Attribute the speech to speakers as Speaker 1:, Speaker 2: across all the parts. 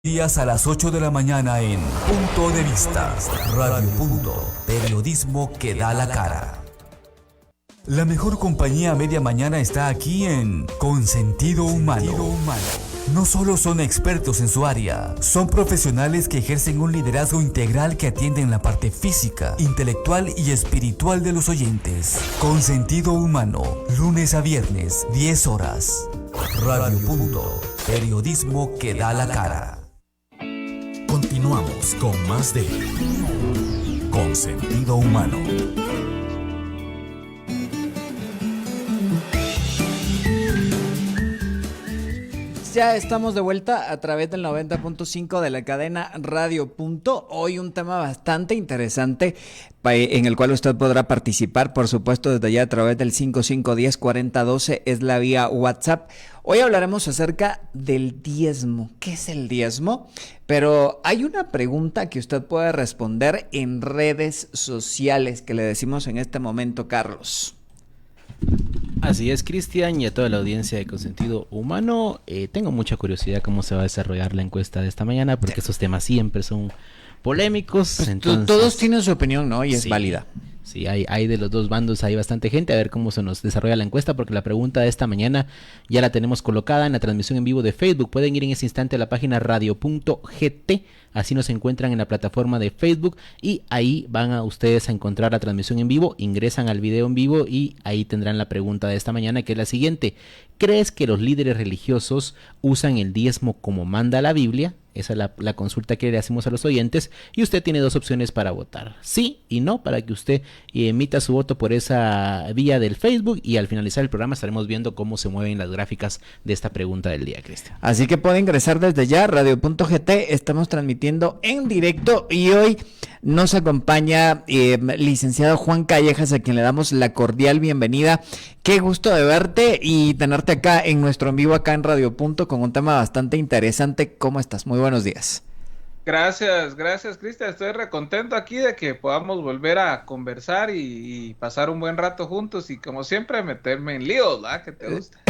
Speaker 1: Días a las 8 de la mañana en Punto de Vista, Radio Punto, periodismo que da la cara. La mejor compañía a media mañana está aquí en Consentido Humano. No solo son expertos en su área, son profesionales que ejercen un liderazgo integral que atienden la parte física, intelectual y espiritual de los oyentes. Consentido Humano, lunes a viernes, 10 horas. Radio Punto, periodismo que da la cara. Continuamos con más de Consentido Humano.
Speaker 2: Ya estamos de vuelta a través del 90.5 de la cadena Radio Punto. Hoy un tema bastante interesante en el cual usted podrá participar, por supuesto, desde allá a través del 5510-4012 es la vía WhatsApp. Hoy hablaremos acerca del diezmo. ¿Qué es el diezmo? Pero hay una pregunta que usted puede responder en redes sociales que le decimos en este momento, Carlos.
Speaker 3: Así es, Cristian, y a toda la audiencia de Consentido Humano. Tengo mucha curiosidad cómo se va a desarrollar la encuesta de esta mañana, porque estos temas siempre son polémicos.
Speaker 2: Pues
Speaker 3: entonces,
Speaker 2: todos tienen su opinión, ¿no? Y es
Speaker 3: sí,
Speaker 2: válida.
Speaker 3: Sí, hay de los dos bandos, hay bastante gente. A ver cómo se nos desarrolla la encuesta, porque la pregunta de esta mañana ya la tenemos colocada en la transmisión en vivo de Facebook. Pueden ir en ese instante a la página radio.gt, así nos encuentran en la plataforma de Facebook, y ahí van a ustedes a encontrar la transmisión en vivo, ingresan al video en vivo y ahí tendrán la pregunta de esta mañana, que es la siguiente: ¿crees que los líderes religiosos usan el diezmo como manda la Biblia? Esa es la consulta que le hacemos a los oyentes, y usted tiene dos opciones para votar, sí y no, para que usted emita su voto por esa vía del Facebook, y al finalizar el programa estaremos viendo cómo se mueven las gráficas de esta pregunta del día, Cristian.
Speaker 2: Así que puede ingresar desde ya, radio.gt, estamos transmitiendo en directo y hoy nos acompaña licenciado Juan Callejas, a quien le damos la cordial bienvenida. Qué gusto de verte y tenerte acá en nuestro en vivo acá en Radio Punto con un tema bastante interesante. ¿Cómo estás? Muy buenos días.
Speaker 4: Gracias, Cristian. Estoy recontento aquí de que podamos volver a conversar y pasar un buen rato juntos, y como siempre meterme en líos, ¿verdad? ¿Qué te gusta?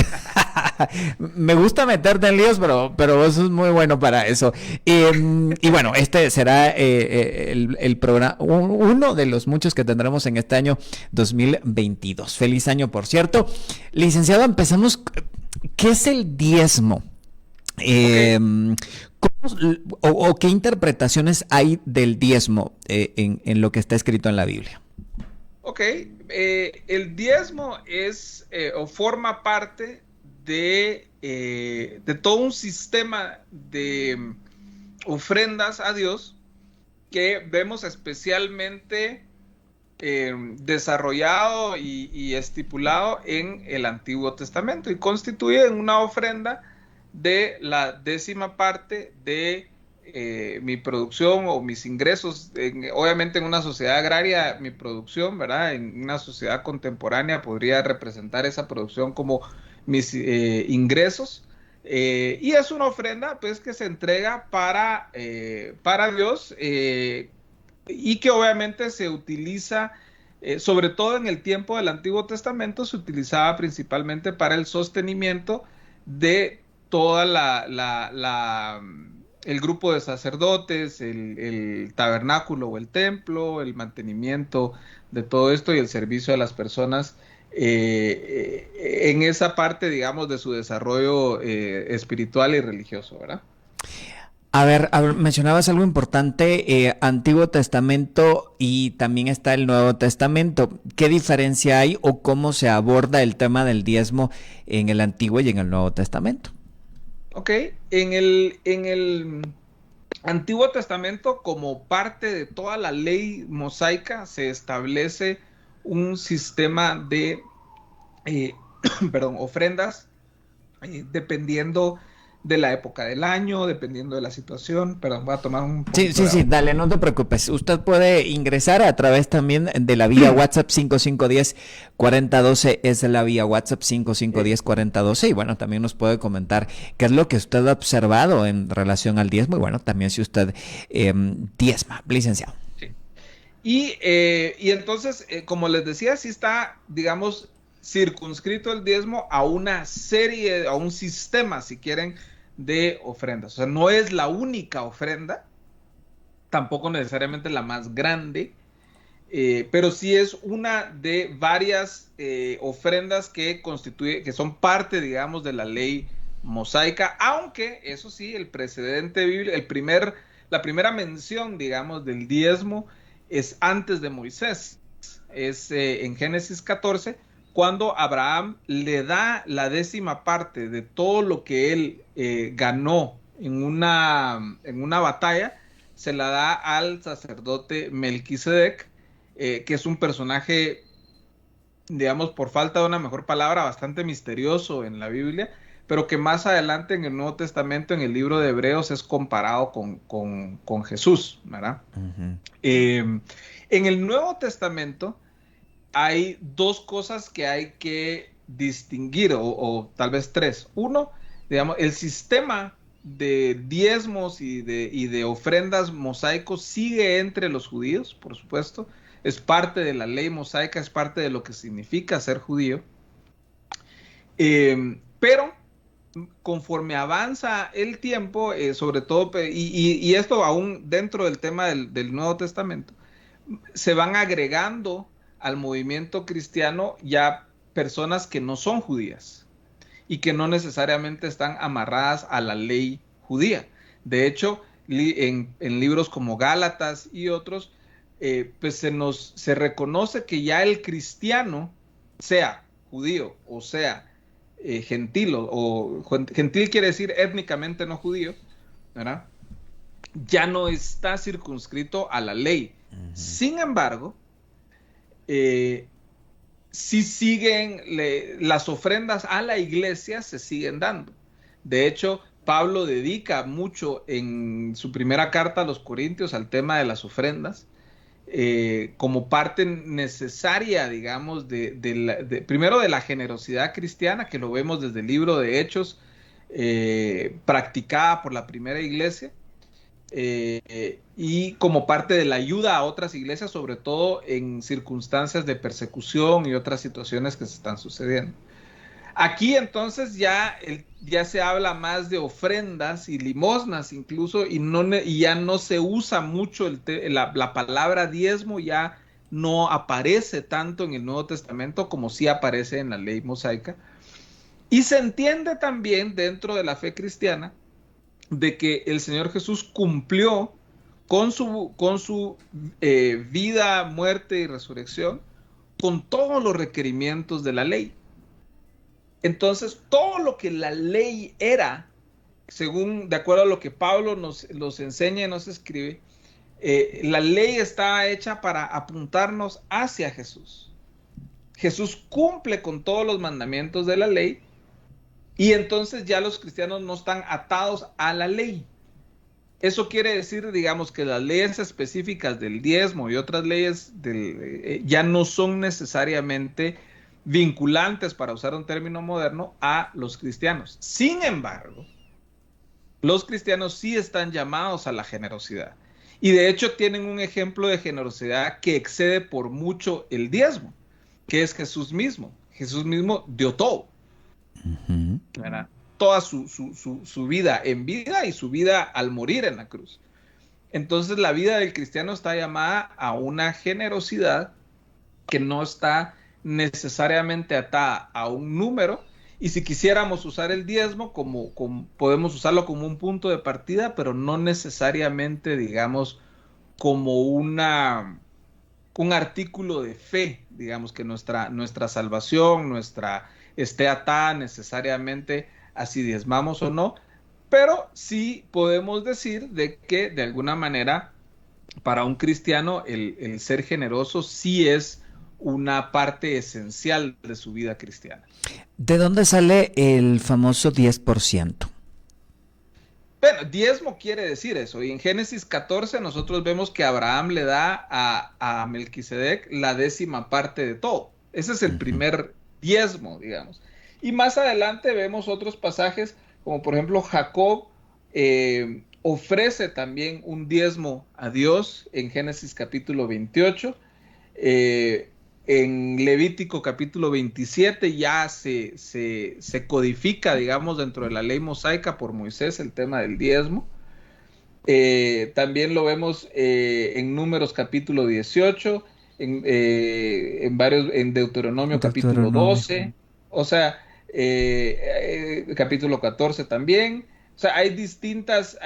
Speaker 2: Me gusta meterte en líos, pero vos sos muy bueno para eso. Y bueno, este será el programa, uno de los muchos que tendremos en este año 2022. Feliz año, por cierto. Licenciado, empezamos. ¿Qué es el diezmo? ¿O qué interpretaciones hay del diezmo en lo que está escrito en la Biblia?
Speaker 4: Ok, el diezmo es o forma parte de todo un sistema de ofrendas a Dios que vemos especialmente desarrollado y estipulado en el Antiguo Testamento, y constituye una ofrenda de la 10ª parte de mi producción o mis ingresos. Obviamente en una sociedad agraria mi producción, ¿verdad? En una sociedad contemporánea podría representar esa producción como mis ingresos, y es una ofrenda pues que se entrega para Dios, y que obviamente se utiliza sobre todo en el tiempo del Antiguo Testamento. Se utilizaba principalmente para el sostenimiento de toda el grupo de sacerdotes, el tabernáculo o el templo, el mantenimiento de todo esto y el servicio a las personas en esa parte, digamos, de su desarrollo espiritual y religioso, ¿verdad?
Speaker 2: A ver, mencionabas algo importante, Antiguo Testamento y también está el Nuevo Testamento. ¿Qué diferencia hay o cómo se aborda el tema del diezmo en el Antiguo y en el Nuevo Testamento?
Speaker 4: Ok, en el Antiguo Testamento, como parte de toda la ley mosaica, se establece un sistema de ofrendas, dependiendo de la época del año, dependiendo de la situación. Perdón, voy a tomar un poquito
Speaker 2: Sí, dale, no te preocupes. Usted puede ingresar a través también de la vía WhatsApp 5510-4012, es la vía WhatsApp 5510-4012, y bueno, también nos puede comentar qué es lo que usted ha observado en relación al diezmo, y bueno, también si usted diezma, licenciado.
Speaker 4: Sí. Y entonces, como les decía, sí está, digamos, circunscrito el diezmo a una serie, a un sistema, si quieren, de ofrendas. O sea, no es la única ofrenda, tampoco necesariamente la más grande, pero sí es una de varias ofrendas que son parte, digamos, de la ley mosaica, aunque eso sí, el precedente bíblico, la primera mención, digamos, del diezmo es antes de Moisés, es en Génesis 14, cuando Abraham le da la 10ª parte de todo lo que él ganó en una batalla, se la da al sacerdote Melquisedec, que es un personaje, digamos, por falta de una mejor palabra, bastante misterioso en la Biblia, pero que más adelante en el Nuevo Testamento, en el libro de Hebreos, es comparado con Jesús, ¿verdad?
Speaker 2: Ujú.
Speaker 4: En el Nuevo Testamento hay dos cosas que hay que distinguir, o tal vez tres. Uno, digamos, el sistema de diezmos y de ofrendas mosaicos sigue entre los judíos, por supuesto. Es parte de la ley mosaica, es parte de lo que significa ser judío. Pero conforme avanza el tiempo, sobre todo, y esto aún dentro del tema del Nuevo Testamento, se van agregando al movimiento cristiano ya personas que no son judías y que no necesariamente están amarradas a la ley judía. De hecho, en libros como Gálatas y otros, pues se reconoce que ya el cristiano, sea judío o sea gentil, o gentil quiere decir étnicamente no judío, ¿verdad? Ya no está circunscrito a la ley. Sin embargo, si siguen las ofrendas a la iglesia, se siguen dando. De hecho, Pablo dedica mucho en su primera carta a los Corintios al tema de las ofrendas, como parte necesaria, digamos, primero de la generosidad cristiana, que lo vemos desde el libro de Hechos, practicada por la primera iglesia, y como parte de la ayuda a otras iglesias, sobre todo en circunstancias de persecución y otras situaciones que se están sucediendo. Aquí entonces ya se habla más de ofrendas y limosnas incluso, y ya no se usa mucho la palabra diezmo, ya no aparece tanto en el Nuevo Testamento como sí aparece en la ley mosaica. Y se entiende también dentro de la fe cristiana de que el Señor Jesús cumplió con su vida, muerte y resurrección, con todos los requerimientos de la ley. Entonces, todo lo que la ley era, de acuerdo a lo que Pablo nos enseña y nos escribe, la ley está hecha para apuntarnos hacia Jesús. Jesús cumple con todos los mandamientos de la ley, y entonces ya los cristianos no están atados a la ley. Eso quiere decir, digamos, que las leyes específicas del diezmo y otras leyes ya no son necesariamente vinculantes, para usar un término moderno, a los cristianos. Sin embargo, los cristianos sí están llamados a la generosidad. Y de hecho tienen un ejemplo de generosidad que excede por mucho el diezmo, que es Jesús mismo. Jesús mismo dio todo. ¿Verdad? Toda su vida en vida y su vida al morir en la cruz. Entonces la vida del cristiano está llamada a una generosidad que no está necesariamente atada a un número, y si quisiéramos usar el diezmo podemos usarlo como un punto de partida, pero no necesariamente, digamos, como un artículo de fe, digamos, que nuestra salvación, esté atada necesariamente a si diezmamos o no, pero sí podemos decir de que de alguna manera para un cristiano el ser generoso sí es una parte esencial de su vida cristiana.
Speaker 2: ¿De dónde sale el famoso 10%?
Speaker 4: Bueno, diezmo quiere decir eso, y en Génesis 14 nosotros vemos que Abraham le da a Melquisedec la 10ª parte de todo. Ese es el primer diezmo, digamos. Y más adelante vemos otros pasajes, como por ejemplo Jacob ofrece también un diezmo a Dios en Génesis capítulo 28. En Levítico capítulo 27 ya se codifica, digamos, dentro de la ley mosaica por Moisés el tema del diezmo. También lo vemos en Números capítulo 18, en Deuteronomio capítulo 12, o sea, capítulo 14 también. O sea, hay distintas,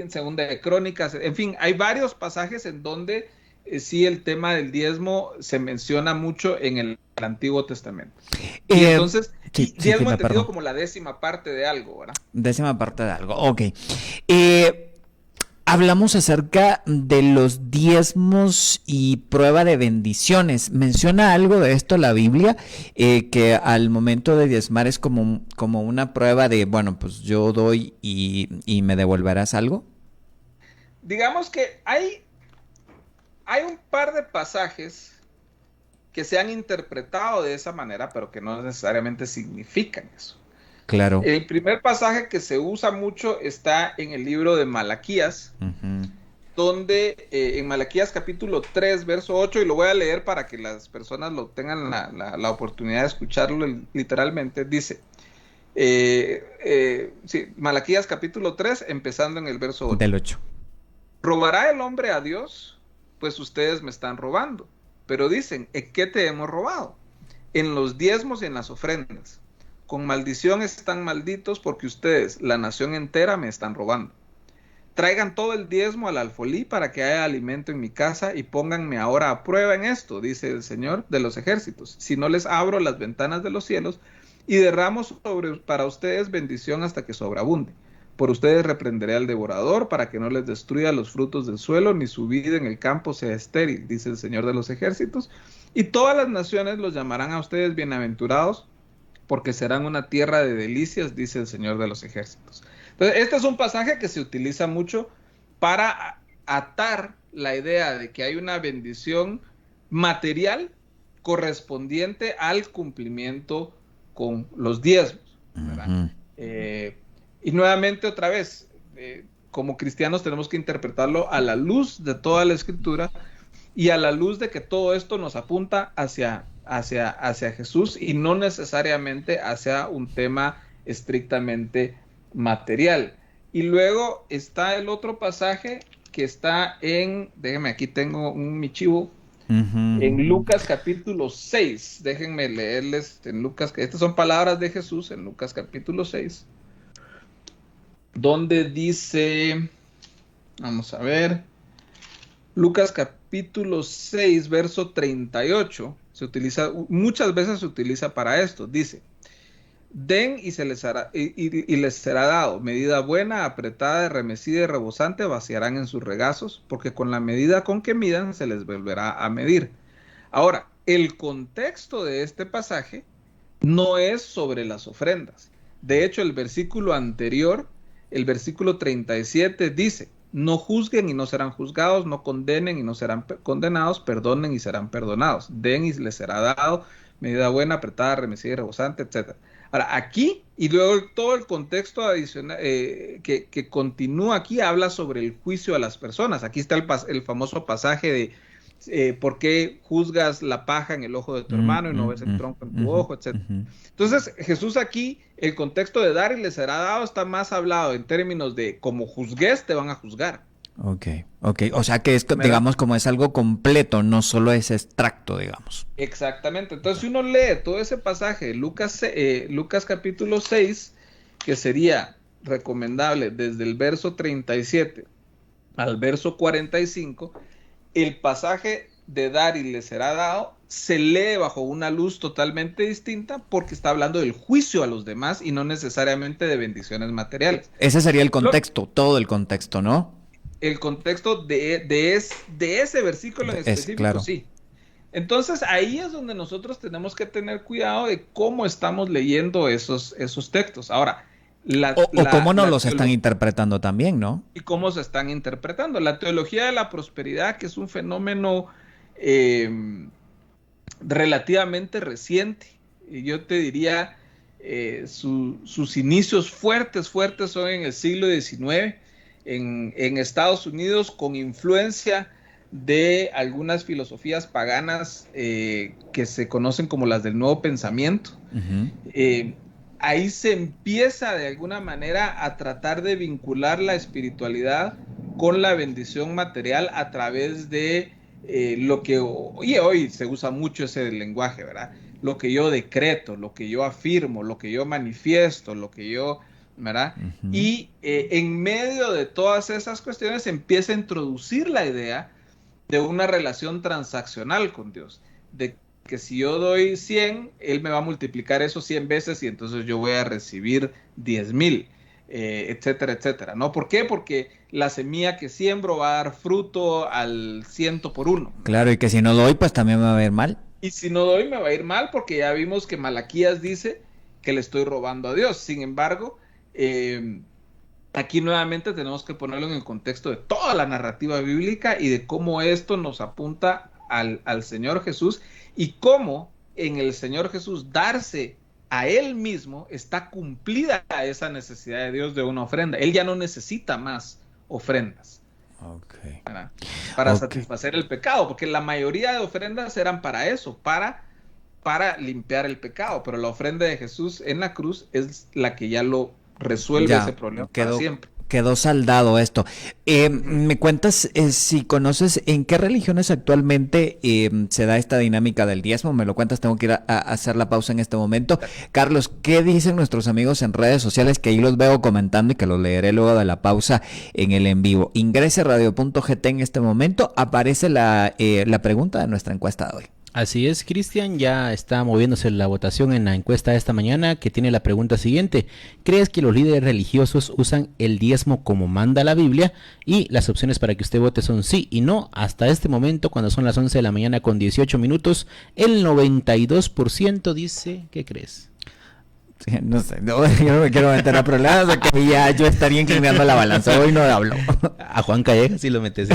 Speaker 4: segunda de Crónicas, en fin, hay varios pasajes en donde sí el tema del diezmo se menciona mucho en el Antiguo Testamento. Y entonces, diezmo entendido como la 10ª parte de algo, ¿verdad?
Speaker 2: 10ª parte de algo, ok. Hablamos acerca de los diezmos y prueba de bendiciones. ¿Menciona algo de esto la Biblia? Que al momento de diezmar es como una prueba de, bueno, pues yo doy y me devolverás algo.
Speaker 4: Digamos que hay un par de pasajes que se han interpretado de esa manera, pero que no necesariamente significan eso.
Speaker 2: Claro.
Speaker 4: El primer pasaje que se usa mucho está en el libro de Malaquías, donde en Malaquías capítulo 3, verso 8, y lo voy a leer para que las personas lo tengan la oportunidad de escucharlo literalmente, dice, Malaquías capítulo 3, empezando en el verso 8.
Speaker 2: Del 8.
Speaker 4: ¿Robará el hombre a Dios? Pues ustedes me están robando. Pero dicen, ¿en qué te hemos robado? En los diezmos y en las ofrendas. Con maldición están malditos porque ustedes, la nación entera, me están robando. Traigan todo el diezmo al alfolí para que haya alimento en mi casa y pónganme ahora a prueba en esto, dice el Señor de los ejércitos. Si no les abro las ventanas de los cielos y derramo para ustedes bendición hasta que sobreabunde. Por ustedes reprenderé al devorador para que no les destruya los frutos del suelo ni su vida en el campo sea estéril, dice el Señor de los ejércitos. Y todas las naciones los llamarán a ustedes bienaventurados porque serán una tierra de delicias, dice el Señor de los ejércitos. Entonces, este es un pasaje que se utiliza mucho para atar la idea de que hay una bendición material correspondiente al cumplimiento con los diezmos, ¿verdad? Y nuevamente, otra vez, como cristianos tenemos que interpretarlo a la luz de toda la Escritura y a la luz de que todo esto nos apunta hacia Jesús y no necesariamente hacia un tema estrictamente material. Y luego está el otro pasaje que está déjenme, aquí tengo mi chivo, en Lucas capítulo 6, déjenme leerles en Lucas, estas son palabras de Jesús en Lucas capítulo 6, donde dice, vamos a ver, Lucas capítulo 6, verso 38, muchas veces se utiliza para esto, dice, den y se les hará, y les será dado, medida buena, apretada, remecida y rebosante, vaciarán en sus regazos, porque con la medida con que midan se les volverá a medir. Ahora, el contexto de este pasaje no es sobre las ofrendas. De hecho, el versículo anterior, el versículo 37 dice, no juzguen y no serán juzgados, no condenen y no serán condenados, perdonen y serán perdonados, den y les será dado, medida buena, apretada, remecida y rebosante, etc. Ahora, aquí, y luego todo el contexto adicional que continúa aquí, habla sobre el juicio a las personas. Aquí está el famoso pasaje de ¿por qué juzgas la paja en el ojo de tu hermano y no ves el tronco en tu ojo, etc.? Entonces, Jesús aquí, el contexto de dar y les será dado está más hablado en términos de como juzgues, te van a juzgar.
Speaker 2: Ok. O sea que esto, digamos, como es algo completo, no solo es extracto, digamos.
Speaker 4: Exactamente. Entonces, si uno lee todo ese pasaje, Lucas capítulo 6, que sería recomendable desde el verso 37 al verso 45, el pasaje de dar y le será dado se lee bajo una luz totalmente distinta porque está hablando del juicio a los demás y no necesariamente de bendiciones materiales.
Speaker 2: Ese sería el contexto, todo el contexto, ¿no?
Speaker 4: El contexto de ese versículo en específico,
Speaker 2: claro.
Speaker 4: Sí. Entonces ahí es donde nosotros tenemos que tener cuidado de cómo estamos leyendo esos textos. Ahora,
Speaker 2: cómo nos los están interpretando también, ¿no?
Speaker 4: Y cómo se están interpretando. La teología de la prosperidad, que es un fenómeno relativamente reciente, y yo te diría, sus inicios fuertes son en el siglo XIX, en Estados Unidos, con influencia de algunas filosofías paganas que se conocen como las del nuevo pensamiento. Ahí se empieza de alguna manera a tratar de vincular la espiritualidad con la bendición material a través de lo que hoy se usa mucho ese lenguaje, ¿verdad? Lo que yo decreto, lo que yo afirmo, lo que yo manifiesto, lo que yo, ¿verdad? Y en medio de todas esas cuestiones se empieza a introducir la idea de una relación transaccional con Dios, de que si yo doy 100, Él me va a multiplicar eso 100 veces y entonces yo voy a recibir 10,000, etcétera, etcétera, ¿no? ¿Por qué? Porque la semilla que siembro va a dar fruto al 100 por 1.
Speaker 2: Claro, y que si no doy, pues también me va a ir mal.
Speaker 4: Y si no doy, me va a ir mal, porque ya vimos que Malaquías dice que le estoy robando a Dios. Sin embargo, aquí nuevamente tenemos que ponerlo en el contexto de toda la narrativa bíblica y de cómo esto nos apunta al Señor Jesús y cómo en el Señor Jesús darse a Él mismo está cumplida esa necesidad de Dios de una ofrenda. Él ya no necesita más ofrendas para satisfacer el pecado, porque la mayoría de ofrendas eran para eso, para limpiar el pecado, pero la ofrenda de Jesús en la cruz es la que ya lo resuelve ese problema para siempre.
Speaker 2: Quedó saldado esto. ¿Me cuentas si conoces en qué religiones actualmente se da esta dinámica del diezmo? Me lo cuentas, tengo que ir a hacer la pausa en este momento. Carlos, ¿qué dicen nuestros amigos en redes sociales? Que ahí los veo comentando y que los leeré luego de la pausa en el en vivo. Ingrese a radio.gt en este momento, aparece la pregunta de nuestra encuesta de hoy.
Speaker 3: Así es, Cristian, ya está moviéndose la votación en la encuesta de esta mañana que tiene la pregunta siguiente. ¿Crees que los líderes religiosos usan el diezmo como manda la Biblia? Y las opciones para que usted vote son sí y no. Hasta este momento, cuando son las 11 de la mañana con 18 minutos, el 92% dice, ¿qué crees?
Speaker 2: No sé, yo no me quiero meter a problemas, o que ya yo estaría inclinando la balanza, hoy no hablo.
Speaker 3: A Juan Callejas sí lo metes.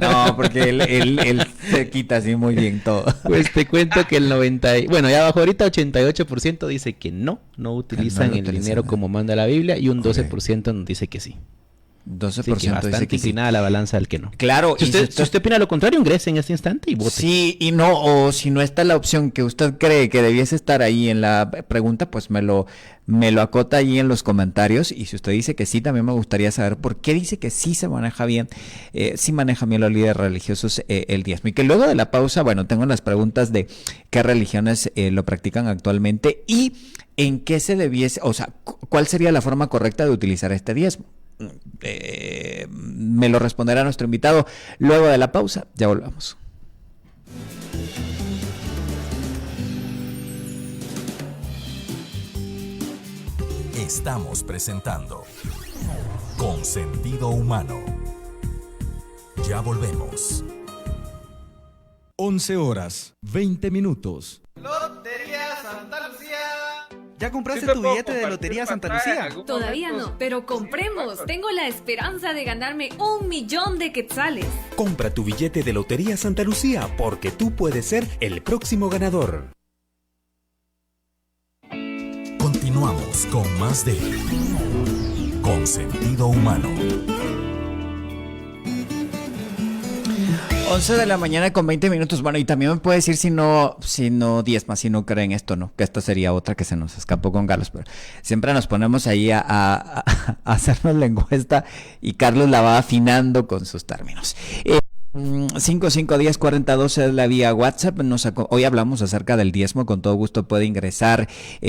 Speaker 2: No, porque él se quita así muy bien todo.
Speaker 3: Pues te cuento que el 90, bueno, ya abajo ahorita 88% dice que no utilizan el dinero como manda la Biblia y un 12% nos dice que sí.
Speaker 2: 12%
Speaker 3: sí, que
Speaker 2: dice que sí.
Speaker 3: Inclinada la balanza al que no.
Speaker 2: Claro.
Speaker 3: Si usted opina lo contrario, ingrese en este instante y vote.
Speaker 2: Sí y no, o si no está la opción que usted cree que debiese estar ahí en la pregunta, pues me lo acota ahí en los comentarios. Y si usted dice que sí, también me gustaría saber por qué dice que sí se maneja bien, sí manejan bien los líderes religiosos el diezmo. Y que luego de la pausa, bueno, tengo las preguntas de qué religiones lo practican actualmente y en qué se debiese, o sea, cuál sería la forma correcta de utilizar este diezmo. Me lo responderá nuestro invitado luego de la pausa. Ya volvamos.
Speaker 1: Estamos presentando Con Sentido Humano. Ya volvemos. 11:20.
Speaker 5: Lotería Santa Lucía.
Speaker 6: ¿Ya compraste tu billete de Lotería Santa Lucía?
Speaker 5: Todavía no, pero compremos. Tengo la esperanza de ganarme 1,000,000 de quetzales.
Speaker 7: Compra tu billete de Lotería Santa Lucía porque tú puedes ser el próximo ganador.
Speaker 1: Continuamos con más de Con Sentido Humano.
Speaker 2: 11 de la mañana con 20 minutos. Bueno, y también me puede decir si no diezma, si no creen esto, ¿no? Que esta sería otra que se nos escapó con Carlos. Pero siempre nos ponemos ahí a hacernos la encuesta y Carlos la va afinando con sus términos. 55104012 es la vía WhatsApp. Hoy hablamos acerca del diezmo. Con todo gusto puede ingresar,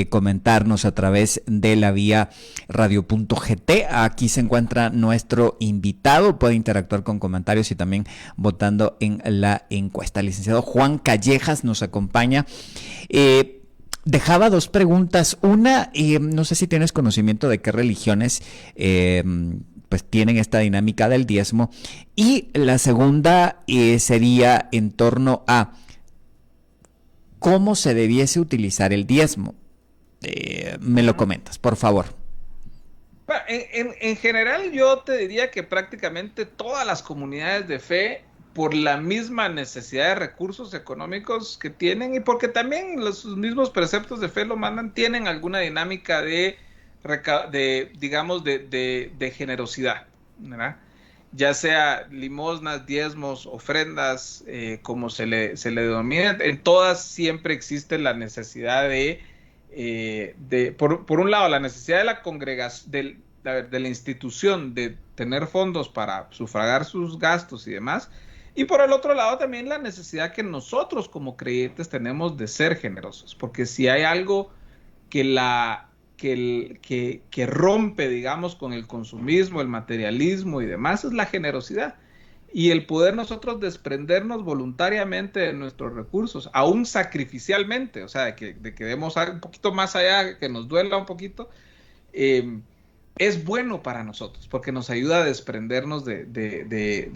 Speaker 2: comentarnos a través de la vía radio.gt. Aquí se encuentra nuestro invitado. Puede interactuar con comentarios y también votando en la encuesta. El licenciado Juan Callejas nos acompaña. Dejaba dos preguntas. Una, no sé si tienes conocimiento de qué religiones pues tienen esta dinámica del diezmo. Y la segunda sería en torno a cómo se debiese utilizar el diezmo. Me lo comentas, por favor.
Speaker 4: Bueno, en general yo te diría que prácticamente todas las comunidades de fe, por la misma necesidad de recursos económicos que tienen y porque también los mismos preceptos de fe lo mandan, tienen alguna dinámica de generosidad, ¿verdad? ya sea limosnas, diezmos, ofrendas, como se le denomina, en todas siempre existe la necesidad por un lado, la necesidad de la congregación, de la institución de tener fondos para sufragar sus gastos y demás, y por el otro lado también la necesidad que nosotros como creyentes tenemos de ser generosos, porque si hay algo que rompe, digamos, con el consumismo, el materialismo y demás, es la generosidad. Y el poder nosotros desprendernos voluntariamente de nuestros recursos, aún sacrificialmente, o sea, de que demos un poquito más allá, que nos duela un poquito, es bueno para nosotros, porque nos ayuda a desprendernos de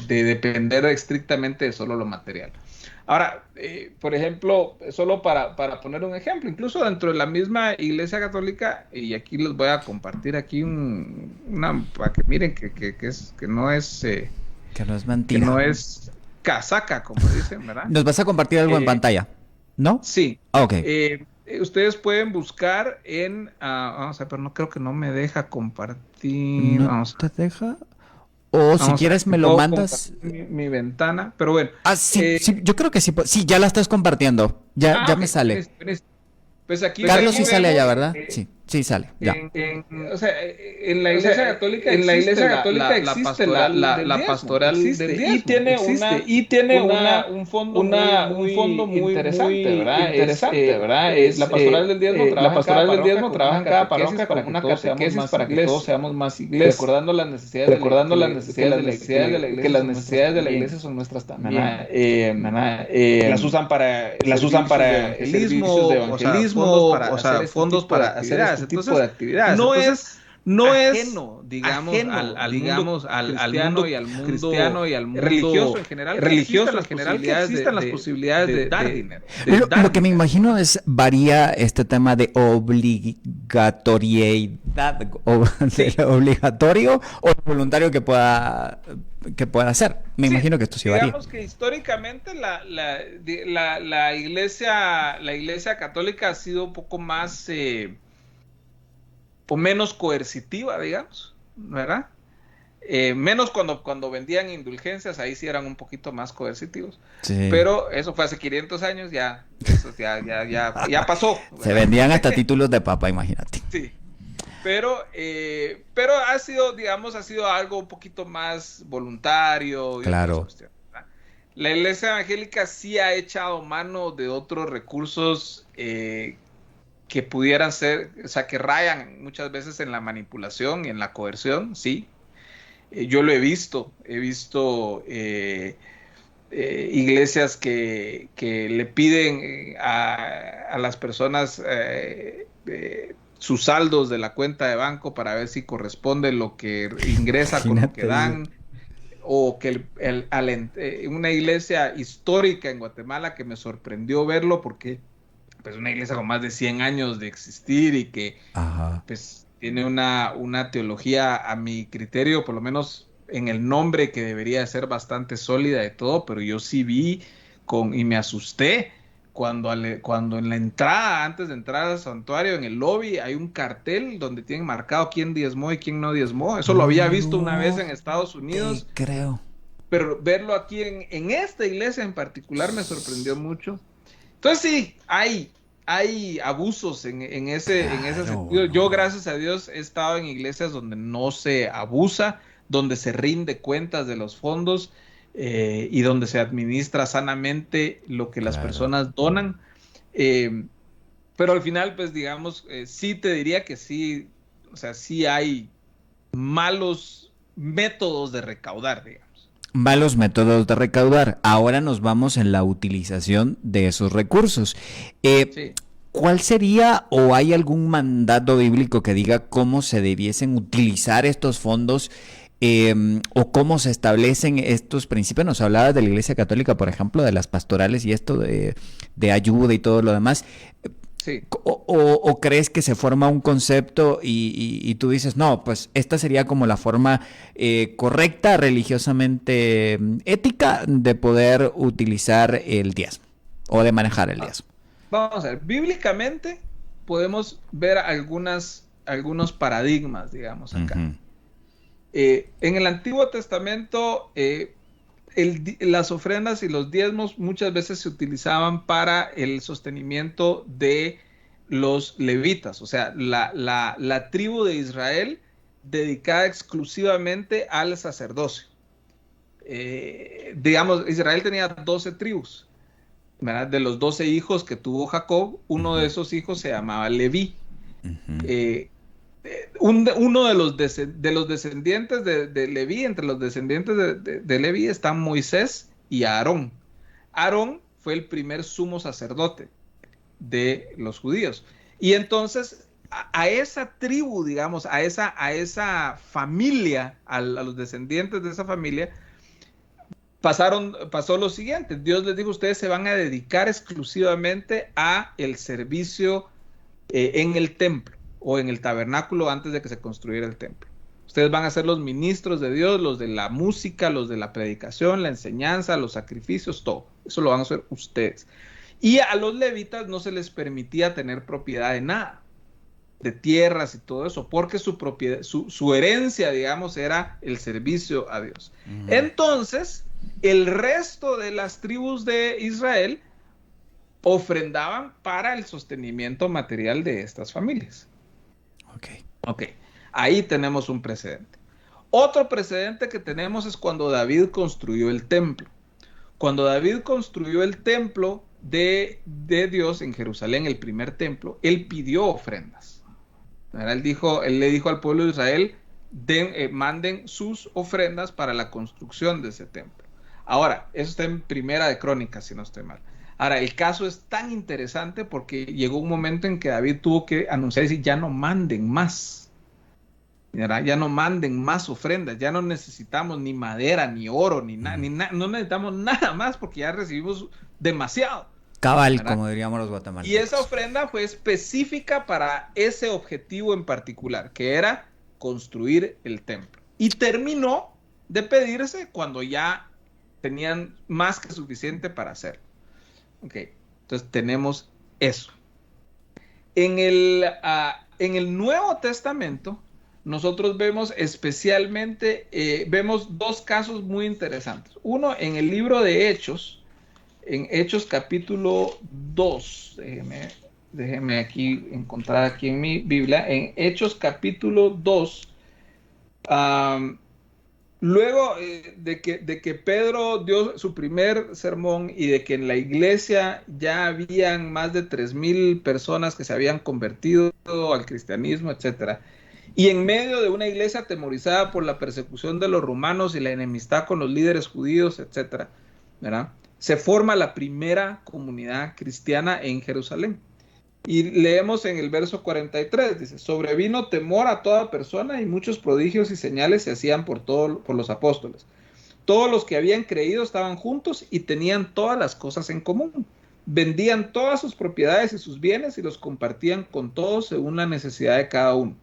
Speaker 4: depender estrictamente de solo lo material. Ahora, por ejemplo, solo para poner un ejemplo, incluso dentro de la misma Iglesia Católica, y aquí les voy a compartir aquí para que miren que no es...
Speaker 2: que no es mentira.
Speaker 4: Que no es casaca, como dicen, ¿verdad?
Speaker 2: Nos vas a compartir algo en pantalla, ¿no?
Speaker 4: Sí.
Speaker 2: Ok.
Speaker 4: Ustedes pueden buscar vamos a ver, pero no creo que no me deja compartir.
Speaker 2: ¿No te deja? O si quieres me lo mandas.
Speaker 4: Mi ventana, pero bueno.
Speaker 2: Sí, yo creo que sí. Sí, ya la estás compartiendo. Ya me sale.
Speaker 4: Pues aquí
Speaker 2: Carlos sí sale allá, ¿verdad? Sí sale. Ya.
Speaker 4: O sea, en la Iglesia Católica existe la pastoral del diezmo. Y tiene un fondo muy interesante, ¿verdad? La pastoral del diezmo trabaja en cada parroquia con una catequesis para que todos seamos más iglesia, recordando las necesidades de la iglesia son nuestras también. Las usan para evangelismo, fondos para hacer este tipo de actividades. No es ajeno, digamos, al mundo cristiano y al mundo religioso en general, que existen las posibilidades de dar dinero.
Speaker 2: Lo que me imagino es varía este tema de obligatoriedad, obligatorio o voluntario que pueda hacer. Me imagino que esto sí varía.
Speaker 4: Digamos que históricamente la iglesia católica ha sido un poco más o menos coercitiva, digamos, ¿verdad? Menos cuando vendían indulgencias, ahí sí eran un poquito más coercitivos. Sí. Pero eso fue hace 500 años, ya pasó, ¿verdad?
Speaker 2: Se vendían hasta títulos de papa, imagínate.
Speaker 4: Sí. Pero ha sido algo un poquito más voluntario.
Speaker 2: Claro.
Speaker 4: La iglesia evangélica sí ha echado mano de otros recursos que pudieran ser, o sea, que rayan muchas veces en la manipulación y en la coerción, sí. Yo lo he visto iglesias que le piden a las personas sus saldos de la cuenta de banco para ver si corresponde lo que ingresa con lo que dan, o que una iglesia histórica en Guatemala que me sorprendió verlo porque pues una iglesia con más de 100 años de existir y que pues tiene una teología, a mi criterio, por lo menos en el nombre, que debería ser bastante sólida y todo, pero yo sí vi y me asusté cuando en la entrada, antes de entrar al santuario, en el lobby, hay un cartel donde tienen marcado quién diezmó y quién no diezmó. Eso lo había visto una vez en Estados Unidos.
Speaker 2: Creo.
Speaker 4: Pero verlo aquí en esta iglesia en particular me sorprendió mucho. Entonces sí, hay abusos en ese sentido. Yo, gracias a Dios, he estado en iglesias donde no se abusa, donde se rinde cuentas de los fondos y donde se administra sanamente lo que las personas donan. Pero al final, pues digamos, sí te diría que sí, o sea, sí hay malos métodos de recaudar, digamos.
Speaker 2: Malos métodos de recaudar. Ahora nos vamos en la utilización de esos recursos.
Speaker 4: Sí.
Speaker 2: ¿Cuál sería o hay algún mandato bíblico que diga cómo se debiesen utilizar estos fondos o cómo se establecen estos principios? Nos hablabas de la Iglesia Católica, por ejemplo, de las pastorales y esto de ayuda y todo lo demás.
Speaker 4: Sí.
Speaker 2: ¿O crees que se forma un concepto y tú dices, no, pues esta sería como la forma correcta, religiosamente ética, de poder utilizar el diezmo o de manejar el diezmo?
Speaker 4: Vamos a ver, bíblicamente podemos ver algunos paradigmas, digamos, acá. En el Antiguo Testamento, las ofrendas y los diezmos muchas veces se utilizaban para el sostenimiento de los levitas, o sea, la tribu de Israel dedicada exclusivamente al sacerdocio. Digamos, Israel tenía 12 tribus, ¿verdad? De los 12 hijos que tuvo Jacob, uno de esos hijos se llamaba Leví. Uno de los descendientes de Leví, entre los descendientes de Leví están Moisés y Aarón. Aarón fue el primer sumo sacerdote de los judíos. Y entonces a esa tribu, digamos, a esa familia, a los descendientes de esa familia, pasó lo siguiente. Dios les dijo: ustedes se van a dedicar exclusivamente a el servicio en el templo o en el tabernáculo antes de que se construyera el templo. Ustedes van a ser los ministros de Dios, los de la música, los de la predicación, la enseñanza, los sacrificios, todo. Eso lo van a hacer ustedes. Y a los levitas no se les permitía tener propiedad de nada, de tierras y todo eso, porque su herencia, digamos, era el servicio a Dios. Entonces, el resto de las tribus de Israel ofrendaban para el sostenimiento material de estas familias. Ok. Ahí tenemos un precedente. Otro precedente que tenemos es cuando David construyó el templo. Cuando David construyó el templo de Dios en Jerusalén, el primer templo, él pidió ofrendas. Él le dijo al pueblo de Israel: manden sus ofrendas para la construcción de ese templo. Ahora, eso está en Primera de Crónicas, si no estoy mal. Ahora, el caso es tan interesante porque llegó un momento en que David tuvo que anunciar y decir: ya no manden más. Ya no manden más ofrendas, ya no necesitamos ni madera, ni oro, ni nada, no necesitamos nada más porque ya recibimos demasiado.
Speaker 2: Cabal,
Speaker 4: ¿verdad?
Speaker 2: Como diríamos los guatemaltecos.
Speaker 4: Y esa ofrenda fue específica para ese objetivo en particular, que era construir el templo. Y terminó de pedirse cuando ya tenían más que suficiente para hacerlo. Ok, entonces tenemos eso. En el Nuevo Testamento, nosotros vemos especialmente, vemos dos casos muy interesantes. Uno en el libro de Hechos, en Hechos capítulo 2, déjeme aquí encontrar aquí en mi Biblia, en Hechos capítulo 2, luego de que Pedro dio su primer sermón y de que en la iglesia ya habían más de 3,000 personas que se habían convertido al cristianismo, etcétera, y en medio de una iglesia atemorizada por la persecución de los romanos y la enemistad con los líderes judíos, etcétera, ¿verdad?, se forma la primera comunidad cristiana en Jerusalén. Y leemos en el verso 43, dice: sobrevino temor a toda persona y muchos prodigios y señales se hacían por los apóstoles. Todos los que habían creído estaban juntos y tenían todas las cosas en común. Vendían todas sus propiedades y sus bienes y los compartían con todos según la necesidad de cada uno.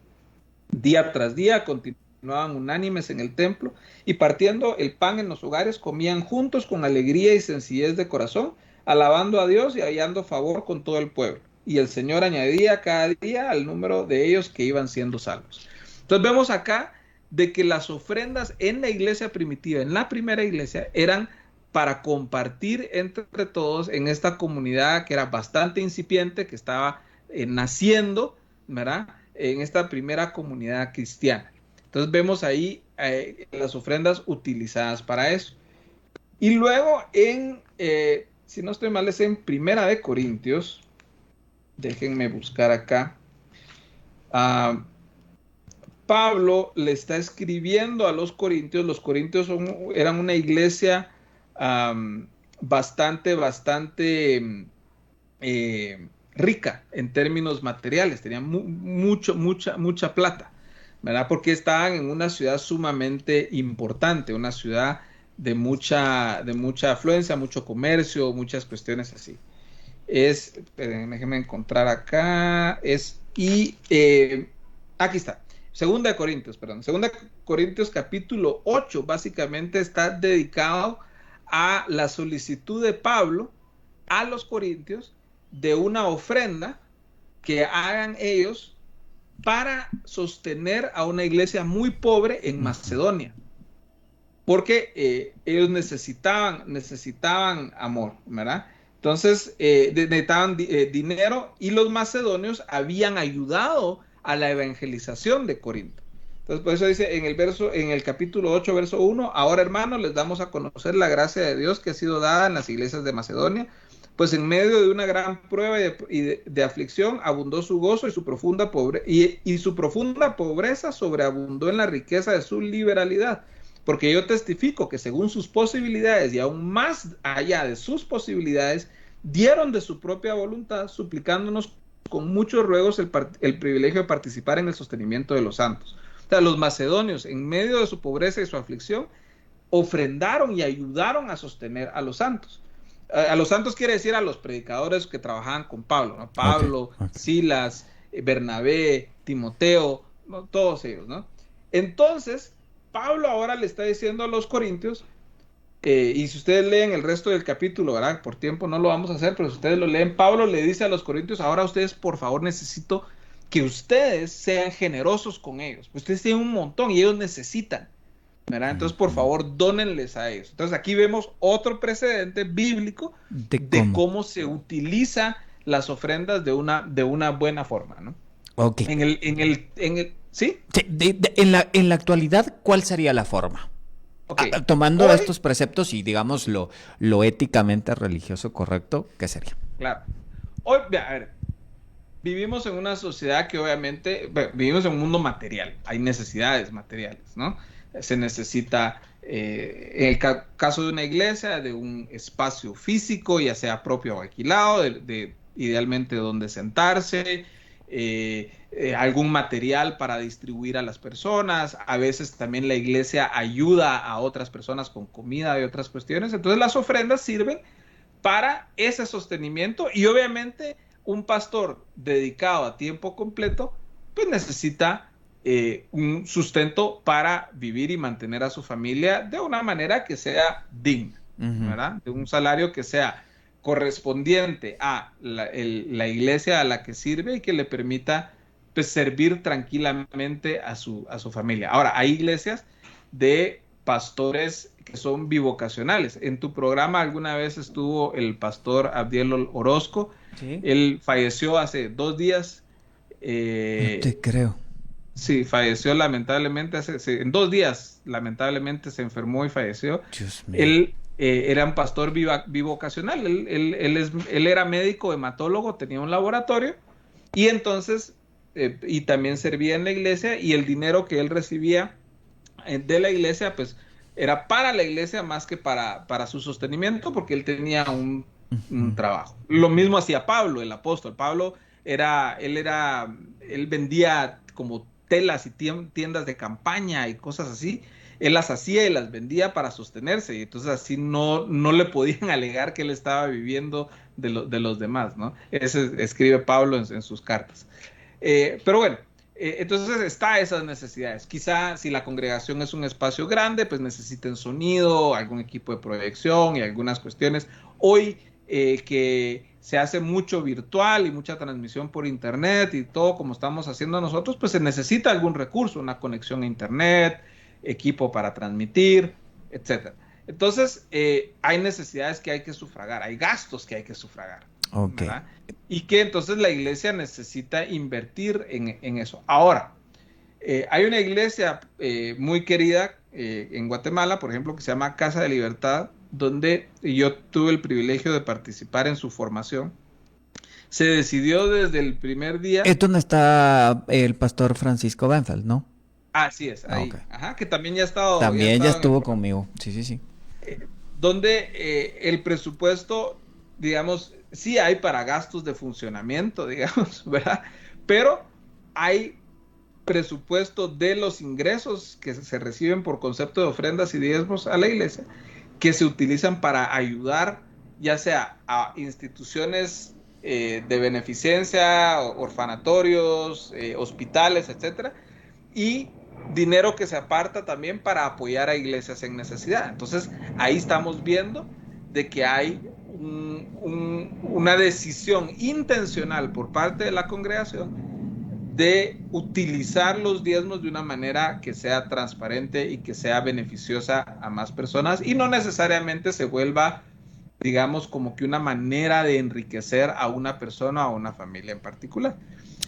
Speaker 4: Día tras día continuaban unánimes en el templo y partiendo el pan en los hogares comían juntos con alegría y sencillez de corazón, alabando a Dios y hallando favor con todo el pueblo. Y el Señor añadía cada día al número de ellos que iban siendo salvos. Entonces vemos acá de que las ofrendas en la iglesia primitiva, en la primera iglesia, eran para compartir entre todos en esta comunidad que era bastante incipiente, que estaba naciendo, ¿verdad?, en esta primera comunidad cristiana. Entonces vemos ahí las ofrendas utilizadas para eso. Y luego si no estoy mal, es en Primera de Corintios. Déjenme buscar acá. Pablo le está escribiendo a los corintios. Los corintios eran una iglesia bastante rica en términos materiales. Tenían mucha plata, ¿verdad? Porque estaban en una ciudad sumamente importante, una ciudad de mucha afluencia, mucho comercio, muchas cuestiones así. Déjenme encontrar acá, aquí está, Segunda de Corintios capítulo 8, básicamente está dedicado a la solicitud de Pablo a los corintios de una ofrenda que hagan ellos para sostener a una iglesia muy pobre en Macedonia, porque ellos necesitaban amor, ¿verdad? Entonces necesitaban dinero, y los macedonios habían ayudado a la evangelización de Corinto. Entonces, por eso dice en el capítulo 8, verso 1, ahora, hermanos, les damos a conocer la gracia de Dios que ha sido dada en las iglesias de Macedonia, pues en medio de una gran prueba de aflicción abundó su gozo, y su profunda pobreza sobreabundó en la riqueza de su liberalidad. Porque yo testifico que según sus posibilidades y aún más allá de sus posibilidades, dieron de su propia voluntad, suplicándonos con muchos ruegos el privilegio de participar en el sostenimiento de los santos. O sea, los macedonios, en medio de su pobreza y su aflicción, ofrendaron y ayudaron a sostener a los santos. A los santos quiere decir a los predicadores que trabajaban con Pablo, ¿no? Pablo, okay. Silas, Bernabé, Timoteo, ¿no? Todos ellos, ¿no? Entonces, Pablo ahora le está diciendo a los corintios, y si ustedes leen el resto del capítulo, ¿verdad? Por tiempo no lo vamos a hacer, pero si ustedes lo leen, Pablo le dice a los corintios, ahora ustedes, por favor, necesito que ustedes sean generosos con ellos. Ustedes tienen un montón y ellos necesitan, ¿verdad? Entonces, por favor, dónenles a ellos. Entonces, aquí vemos otro precedente bíblico de cómo se utiliza las ofrendas de una buena forma, ¿no?
Speaker 2: Ok.
Speaker 4: ¿Sí?
Speaker 2: En la actualidad, ¿cuál sería la forma? Okay. Tomando estos preceptos y, digamos, lo éticamente religioso correcto, ¿qué sería?
Speaker 4: Claro. Hoy, a ver, vivimos en una sociedad que obviamente, vivimos en un mundo material, hay necesidades materiales, ¿no? Se necesita, en el caso de una iglesia, de un espacio físico, ya sea propio o alquilado, idealmente donde sentarse, algún material para distribuir a las personas. A veces también la iglesia ayuda a otras personas con comida y otras cuestiones. Entonces las ofrendas sirven para ese sostenimiento, y obviamente un pastor dedicado a tiempo completo pues necesita un sustento para vivir y mantener a su familia de una manera que sea digna, ¿verdad? De un salario que sea correspondiente a la iglesia a la que sirve y que le permita pues servir tranquilamente a su familia. Ahora, hay iglesias de pastores que son bivocacionales. En tu programa alguna vez estuvo el pastor Abdiel Orozco. ¿Sí? Él falleció hace 2 días.
Speaker 2: No te creo.
Speaker 4: Sí, falleció lamentablemente en 2 días. Lamentablemente se enfermó y falleció.
Speaker 2: Dios mío.
Speaker 4: Él era un pastor bivocacional. Él era médico hematólogo, tenía un laboratorio, y entonces y también servía en la iglesia, y el dinero que él recibía de la iglesia pues era para la iglesia más que para su sostenimiento, porque él tenía un trabajo. Lo mismo hacía Pablo, el apóstol. Pablo él vendía como telas y tiendas de campaña y cosas así. Él las hacía y las vendía para sostenerse, y entonces así no le podían alegar que él estaba viviendo de los demás, ¿no? Ese escribe Pablo en sus cartas. Pero bueno, entonces está esas necesidades. Quizá si la congregación es un espacio grande, pues necesiten sonido, algún equipo de proyección y algunas cuestiones. Hoy que se hace mucho virtual y mucha transmisión por internet y todo como estamos haciendo nosotros, pues se necesita algún recurso, una conexión a internet, equipo para transmitir, etcétera. Entonces hay necesidades que hay que sufragar, hay gastos que hay que sufragar.
Speaker 2: Okay.
Speaker 4: ¿Verdad? Y que entonces la iglesia necesita invertir en eso. Ahora, hay una iglesia muy querida en Guatemala, por ejemplo, que se llama Casa de Libertad, donde yo tuve el privilegio de participar en su formación. Se decidió desde el primer día.
Speaker 2: Es donde está el pastor Francisco Banfield, ¿no?
Speaker 4: Así es, ahí. Okay. Ajá, que también ya ha estado.
Speaker 2: También ya estuvo conmigo. Sí.
Speaker 4: Donde el presupuesto, digamos, sí hay para gastos de funcionamiento, digamos, ¿verdad? Pero hay presupuesto de los ingresos que se reciben por concepto de ofrendas y diezmos a la iglesia, que se utilizan para ayudar ya sea a instituciones de beneficencia, orfanatorios, hospitales, etcétera, y dinero que se aparta también para apoyar a iglesias en necesidad. Entonces ahí estamos viendo de que hay una decisión intencional por parte de la congregación de utilizar los diezmos de una manera que sea transparente y que sea beneficiosa a más personas y no necesariamente se vuelva, digamos, como que una manera de enriquecer a una persona o a una familia en particular.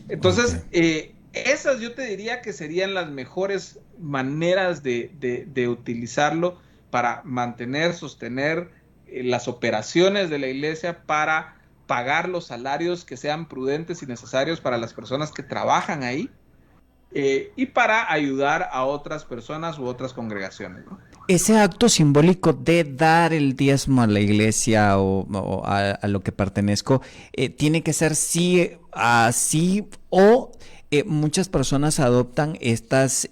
Speaker 4: Entonces, esas yo te diría que serían las mejores maneras de utilizarlo para mantener, sostener las operaciones de la iglesia, para pagar los salarios que sean prudentes y necesarios para las personas que trabajan ahí, y para ayudar a otras personas u otras congregaciones, ¿no?
Speaker 2: Ese acto simbólico de dar el diezmo a la iglesia o a lo que pertenezco, tiene que ser sí así, o muchas personas adoptan estas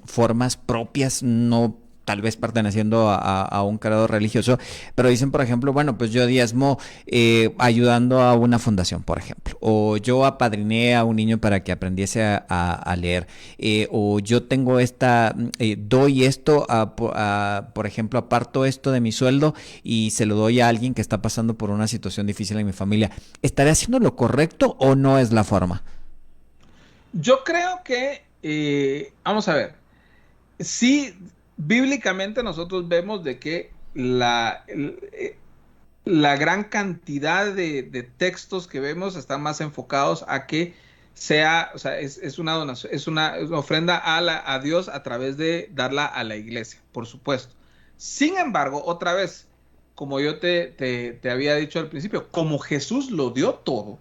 Speaker 2: formas propias, no tal vez perteneciendo a un credo religioso, pero dicen, por ejemplo, bueno, pues yo diezmo ayudando a una fundación, por ejemplo, o yo apadriné a un niño para que aprendiese a leer, o yo tengo doy esto, por ejemplo, aparto esto de mi sueldo y se lo doy a alguien que está pasando por una situación difícil en mi familia. ¿Estaré haciendo lo correcto o no es la forma?
Speaker 4: Yo creo que, vamos a ver, sí. Bíblicamente nosotros vemos de que la gran cantidad de textos que vemos están más enfocados a que sea, o sea, es una donación, es una ofrenda a Dios a través de darla a la iglesia, por supuesto. Sin embargo, otra vez, como yo te había dicho al principio, como Jesús lo dio todo,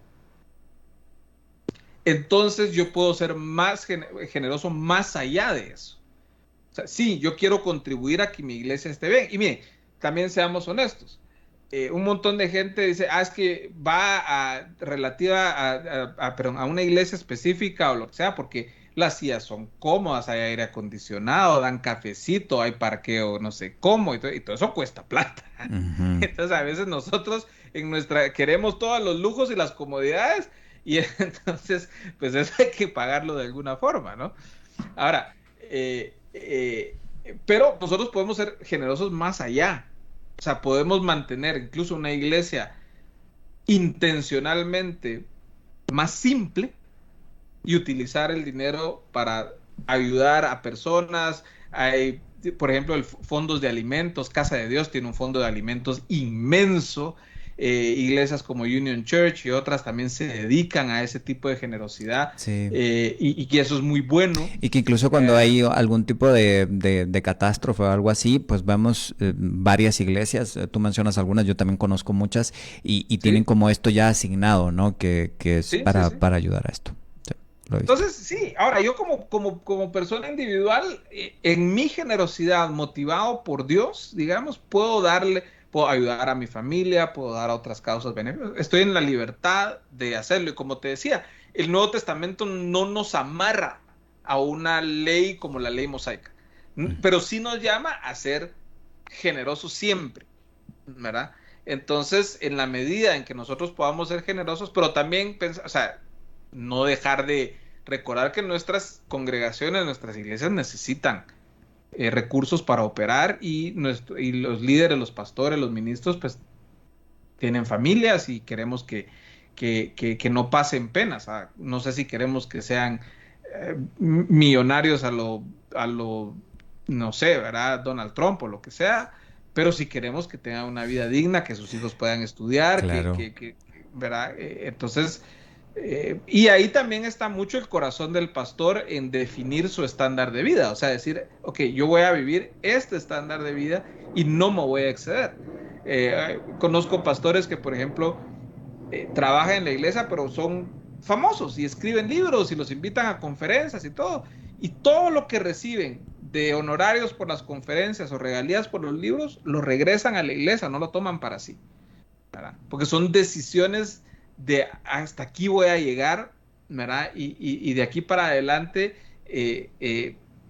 Speaker 4: entonces yo puedo ser más generoso más allá de eso. O sea, sí, yo quiero contribuir a que mi iglesia esté bien. Y miren, también seamos honestos. Un montón de gente dice, es que va relativa a una iglesia específica o lo que sea, porque las sillas son cómodas, hay aire acondicionado, dan cafecito, hay parqueo no sé cómo, y todo eso cuesta plata. Uh-huh. Entonces a veces nosotros queremos todos los lujos y las comodidades, y entonces pues eso hay que pagarlo de alguna forma, ¿no? Ahora, pero nosotros podemos ser generosos más allá. O sea, podemos mantener incluso una iglesia intencionalmente más simple y utilizar el dinero para ayudar a personas. Hay, por ejemplo, fondos de alimentos. Casa de Dios tiene un fondo de alimentos inmenso. Iglesias como Union Church y otras también se dedican a ese tipo de generosidad, sí. Y que eso es muy bueno. Y que incluso cuando hay algún tipo de catástrofe o algo así, pues vemos varias iglesias, tú mencionas algunas, yo también conozco muchas, y tienen como esto ya asignado, ¿no? Que es sí, para ayudar a esto. Sí, entonces, sí, ahora yo como persona individual, en mi generosidad, motivado por Dios, digamos, puedo ayudar a mi familia, puedo dar a otras causas benéficas. Estoy en la libertad de hacerlo. Y como te decía, el Nuevo Testamento no nos amarra a una ley como la ley mosaica, pero sí nos llama a ser generosos siempre, ¿verdad? Entonces, en la medida en que nosotros podamos ser generosos, pero también pensar, o sea, no dejar de recordar que nuestras congregaciones, nuestras iglesias necesitan recursos para operar, y los líderes, los pastores, los ministros, pues tienen familias y queremos que no pasen penas. No sé si queremos que sean millonarios a lo no sé, ¿verdad? Donald Trump o lo que sea, pero si queremos que tengan una vida digna, que sus hijos puedan estudiar, claro. ¿Verdad? Entonces, y ahí también está mucho el corazón del pastor en definir su estándar de vida, o sea, decir, ok, yo voy a vivir este estándar de vida y no me voy a exceder. Conozco pastores que, por ejemplo, trabajan en la iglesia, pero son famosos y escriben libros y los invitan a conferencias y todo lo que reciben de honorarios por las conferencias o regalías por los libros, lo regresan a la iglesia, no lo toman para sí, ¿verdad? Porque son decisiones de hasta aquí voy a llegar, ¿verdad? Y de aquí para adelante,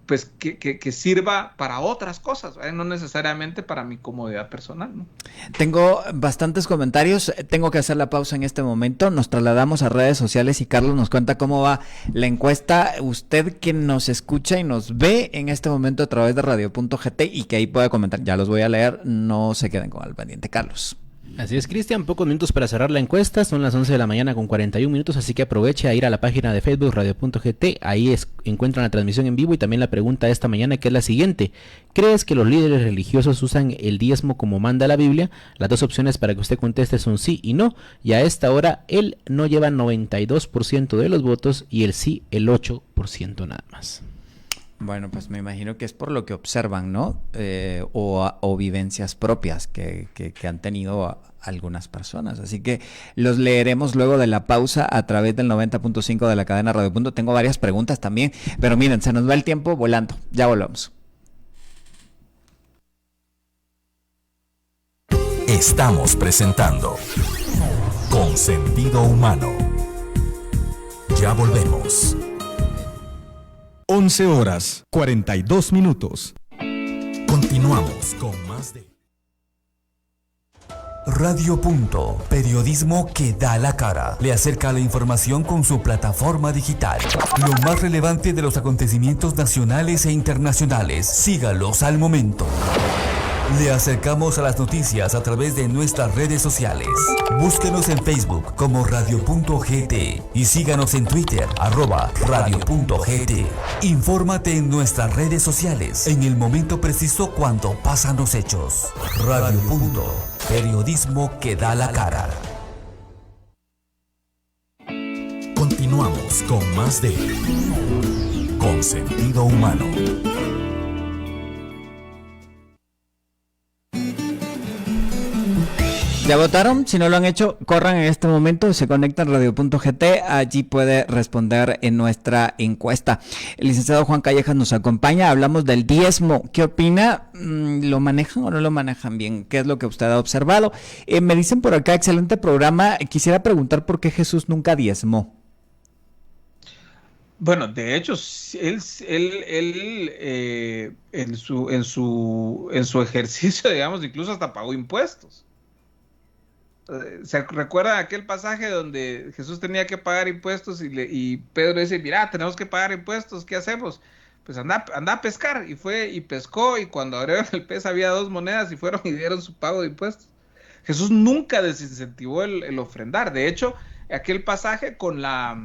Speaker 4: pues que sirva para otras cosas, ¿verdad? No necesariamente para mi comodidad personal, ¿no? Tengo bastantes comentarios, tengo que hacer la pausa en este momento, nos trasladamos a redes sociales y Carlos nos cuenta cómo va la encuesta. Usted que nos escucha y nos ve en este momento a través de radio.gt y que ahí puede comentar, ya los voy a leer, no se queden con el pendiente. Carlos.
Speaker 3: Así es, Cristian, pocos minutos para cerrar la encuesta, son las 11 de la mañana con 41 minutos, así que aproveche a ir a la página de Facebook radio.gt, ahí encuentran la transmisión en vivo y también la pregunta de esta mañana, que es la siguiente: ¿crees que los líderes religiosos usan el diezmo como manda la Biblia? Las dos opciones para que usted conteste son sí y no, y a esta hora el no lleva 92% de los votos y el sí el 8% nada más.
Speaker 2: Bueno, pues me imagino que es por lo que observan, ¿no? O vivencias propias que han tenido algunas personas. Así que los leeremos luego de la pausa a través del 90.5 de la cadena Radio Punto. Tengo varias preguntas también, pero miren, se nos va el tiempo volando. Ya volvemos.
Speaker 1: Estamos presentando Con Sentido Humano. Ya volvemos.
Speaker 7: 11 horas, 42 minutos.
Speaker 1: Continuamos con más de Radio Punto, periodismo que da la cara. Le acerca la información con su plataforma digital. Lo más relevante de los acontecimientos nacionales e internacionales. Sígalos al momento. Le acercamos a las noticias a través de nuestras redes sociales. Búsquenos en Facebook como Radio.gt y síganos en Twitter @Radio.gt. Infórmate en nuestras redes sociales en el momento preciso cuando pasan los hechos. Radio Punto, periodismo que da la cara. Continuamos con más de Con Sentido Humano.
Speaker 2: ¿Ya votaron? Si no lo han hecho, corran en este momento, se conectan a radio.gt, allí puede responder en nuestra encuesta. El licenciado Juan Callejas nos acompaña, hablamos del diezmo. ¿Qué opina? ¿Lo manejan o no lo manejan bien? ¿Qué es lo que usted ha observado? Me dicen por acá, excelente programa, quisiera preguntar por qué Jesús nunca diezmó.
Speaker 4: Bueno, de hecho, él en su ejercicio, digamos, incluso hasta pagó impuestos. ¿Se recuerda aquel pasaje donde Jesús tenía que pagar impuestos y Pedro dice, mira, tenemos que pagar impuestos, ¿qué hacemos? Pues anda a pescar, y fue y pescó, y cuando abrieron el pez había 2 monedas y fueron y dieron su pago de impuestos. Jesús nunca desincentivó el ofrendar. De hecho, aquel pasaje con la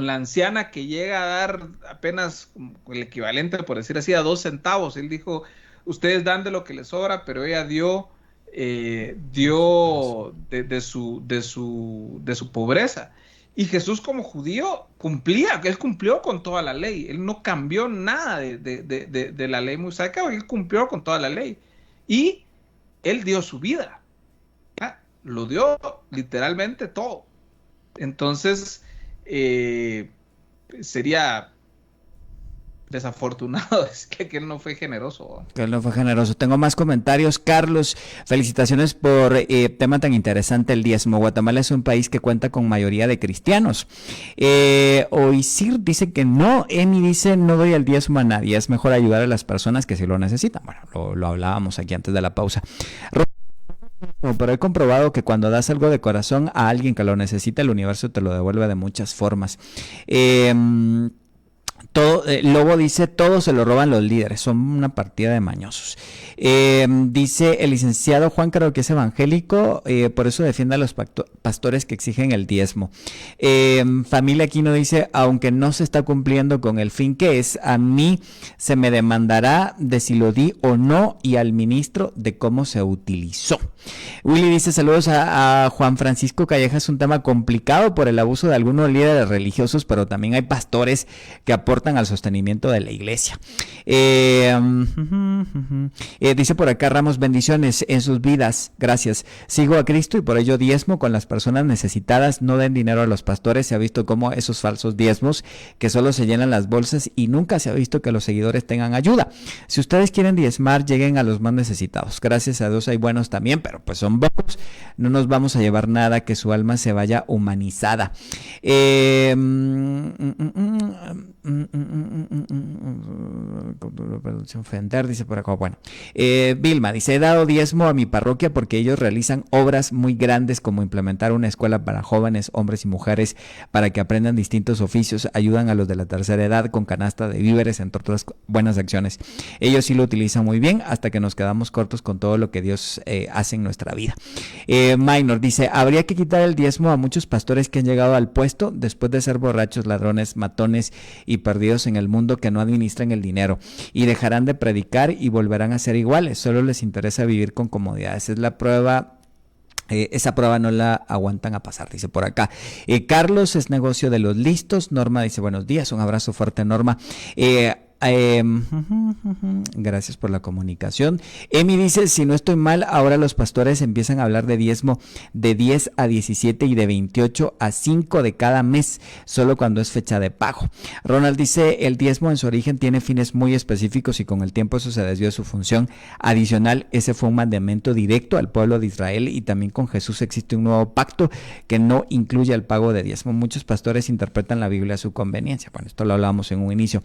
Speaker 4: anciana que llega a dar apenas el equivalente, por decir así, a 2 centavos, él dijo, ustedes dan de lo que les sobra, pero ella dio de su pobreza. Y Jesús, como judío, él cumplió con toda la ley, él no cambió nada de la ley mosaica, él cumplió con toda la ley y él dio su vida, lo dio literalmente todo. Entonces sería desafortunado decirle que él no fue generoso.
Speaker 2: Que él no fue generoso. Tengo más comentarios. Carlos, felicitaciones por tema tan interesante, el diezmo. Guatemala es un país que cuenta con mayoría de cristianos. Oisir dice que no. Emi dice, no doy el diezmo a nadie. Es mejor ayudar a las personas que sí lo necesitan. Bueno, lo hablábamos aquí antes de la pausa. Pero he comprobado que cuando das algo de corazón a alguien que lo necesita, el universo te lo devuelve de muchas formas. Lobo dice, todo se lo roban los líderes, son una partida de mañosos. Dice el licenciado Juan, creo que es evangélico, por eso defiende a los pastores que exigen el diezmo. Familia Aquino dice, aunque no se está cumpliendo con el fin que es, a mí se me demandará de si lo di o no y al ministro de cómo se utilizó. Willy dice, saludos a Juan Francisco Callejas, es un tema complicado por el abuso de algunos líderes religiosos, pero también hay pastores que aportan al sostenimiento de la iglesia. Dice por acá Ramos, bendiciones en sus vidas, gracias. Sigo a Cristo y por ello diezmo con las personas necesitadas, no den dinero a los pastores. Se ha visto como esos falsos diezmos que solo se llenan las bolsas y nunca se ha visto que los seguidores tengan ayuda. Si ustedes quieren diezmar, lleguen a los más necesitados. Gracias a Dios hay buenos también, pero pues son pocos. no nos vamos a llevar nada, que su alma se vaya humanizada. Fender dice por acá, bueno, Vilma dice, he dado diezmo a mi parroquia porque ellos realizan obras muy grandes como implementar una escuela para jóvenes, hombres y mujeres para que aprendan distintos oficios, ayudan a los de la tercera edad con canasta de víveres, entre otras buenas acciones. Ellos sí lo utilizan muy bien hasta que nos quedamos cortos con todo lo que Dios hace en nuestra vida. Minor dice, habría que quitar el diezmo a muchos pastores que han llegado al puesto después de ser borrachos, ladrones, matones y perdidos en el mundo, que no administran el dinero y dejarán de predicar y volverán a ser iguales, solo les interesa vivir con comodidades. Es la prueba. Esa prueba no la aguantan a pasar, dice por acá. Carlos, es negocio de los listos. Norma dice, buenos días, un abrazo fuerte, Norma. Gracias por la comunicación. Emi dice, si no estoy mal, ahora los pastores empiezan a hablar de diezmo de 10 a 17 y de 28 a 5 de cada mes, solo cuando es fecha de pago. Ronald dice, el diezmo en su origen tiene fines muy específicos y con el tiempo eso se desvió de su función. Adicional, ese fue un mandamiento directo al pueblo de Israel y también con Jesús existe un nuevo pacto que no incluye el pago de diezmo. Muchos pastores interpretan la Biblia a su conveniencia. Bueno, esto lo hablábamos en un inicio.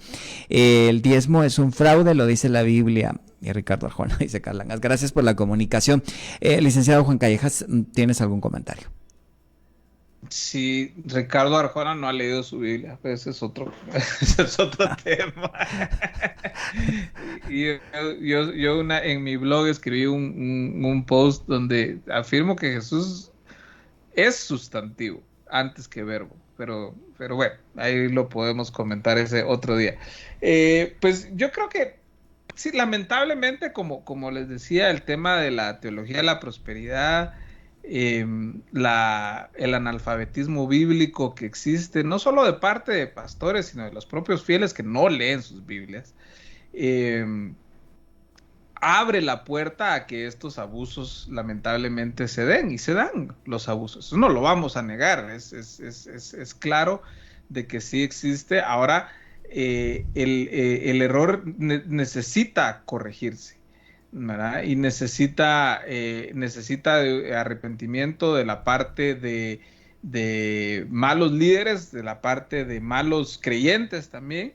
Speaker 2: El diezmo es un fraude, lo dice la Biblia. Y Ricardo Arjona dice Carlangas. Gracias por la comunicación. Licenciado Juan Callejas, ¿tienes algún comentario?
Speaker 4: Sí, Ricardo Arjona no ha leído su Biblia, pero ese es otro tema. Y yo en mi blog escribí un post donde afirmo que Jesús es sustantivo antes que verbo. Pero bueno, ahí lo podemos comentar ese otro día. Pues yo creo que sí, lamentablemente, como les decía, el tema de la teología de la prosperidad, el analfabetismo bíblico que existe, no solo de parte de pastores, sino de los propios fieles que no leen sus Biblias, abre la puerta a que estos abusos lamentablemente se den, y se dan los abusos. No lo vamos a negar, es claro de que sí existe. Ahora, el error necesita corregirse, ¿verdad? Y necesita de arrepentimiento de la parte de malos líderes, de la parte de malos creyentes también,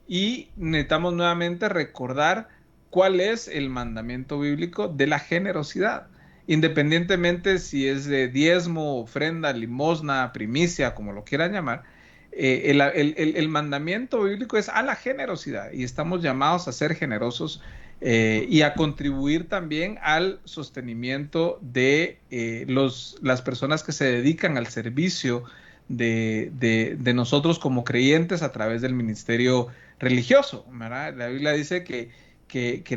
Speaker 4: y necesitamos nuevamente recordar cuál es el mandamiento bíblico de la generosidad, independientemente si es de diezmo, ofrenda, limosna, primicia, como lo quieran llamar. El mandamiento bíblico es a la generosidad, y estamos llamados a ser generosos y a contribuir también al sostenimiento de las personas que se dedican al servicio de nosotros como creyentes a través del ministerio religioso, ¿verdad? La Biblia dice que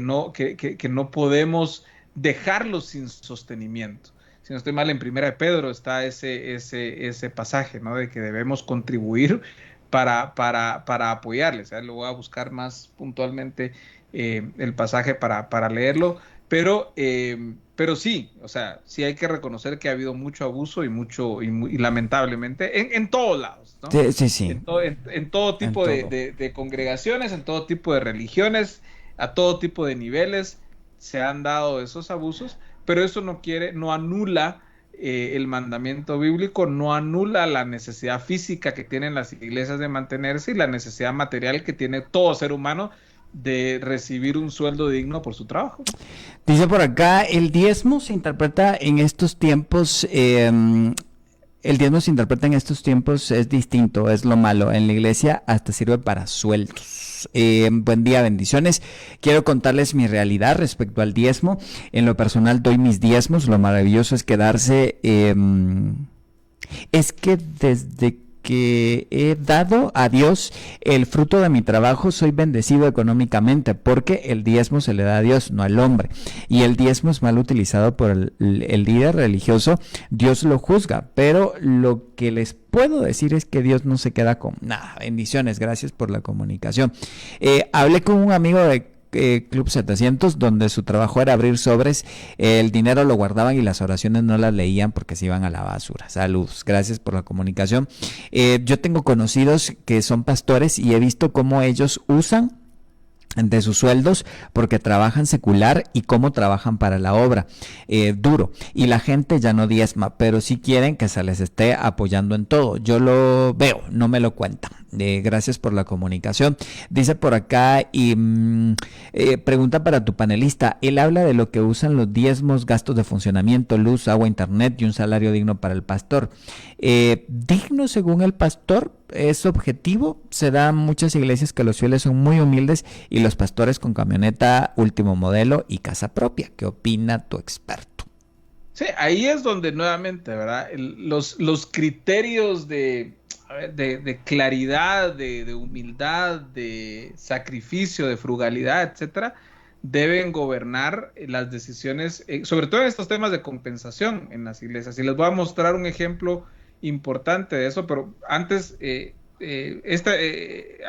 Speaker 4: no podemos dejarlos sin sostenimiento. Si no estoy mal, en Primera de Pedro está ese pasaje, ¿no? De que debemos contribuir para apoyarles. Lo voy a buscar más puntualmente el pasaje para leerlo, pero sí, o sea, sí hay que reconocer que ha habido mucho abuso y lamentablemente en todos lados, ¿no?
Speaker 2: Sí.
Speaker 4: En todo tipo de congregaciones, en todo tipo de religiones, a todo tipo de niveles se han dado esos abusos, pero eso no anula el mandamiento bíblico, no anula la necesidad física que tienen las iglesias de mantenerse y la necesidad material que tiene todo ser humano de recibir un sueldo digno por su trabajo.
Speaker 2: Dice por acá, el diezmo se interpreta en estos tiempos... El diezmo se interpreta en estos tiempos, es distinto, es lo malo. En la iglesia hasta sirve para sueldos. Buen día, bendiciones. Quiero contarles mi realidad respecto al diezmo. En lo personal doy mis diezmos. Lo maravilloso es quedarse... es que desde que he dado a Dios el fruto de mi trabajo, soy bendecido económicamente, porque el diezmo se le da a Dios, no al hombre, y el diezmo es mal utilizado por el líder religioso, Dios lo juzga, pero lo que les puedo decir es que Dios no se queda con nada. Bendiciones, gracias por la comunicación. Hablé con un amigo de Club 700, donde su trabajo era abrir sobres, el dinero lo guardaban y las oraciones no las leían porque se iban a la basura. Saludos, gracias por la comunicación. Yo tengo conocidos que son pastores y he visto cómo ellos usan de sus sueldos porque trabajan secular y cómo trabajan para la obra, duro, y la gente ya no diezma, pero sí quieren que se les esté apoyando en todo. Yo lo veo, no me lo cuentan. Gracias por la comunicación. Dice por acá y pregunta para tu panelista. Él habla de lo que usan los diezmos, gastos de funcionamiento, luz, agua, internet y un salario digno para el pastor. ¿Digno según el pastor? ¿Es objetivo? Se dan muchas iglesias que los fieles son muy humildes y los pastores con camioneta último modelo y casa propia. ¿Qué opina tu experto?
Speaker 4: Sí, ahí es donde nuevamente, ¿verdad? Los criterios de claridad, de humildad, de sacrificio, de frugalidad, etcétera, deben gobernar las decisiones, sobre todo en estos temas de compensación en las iglesias. Y les voy a mostrar un ejemplo importante de eso, pero antes, hay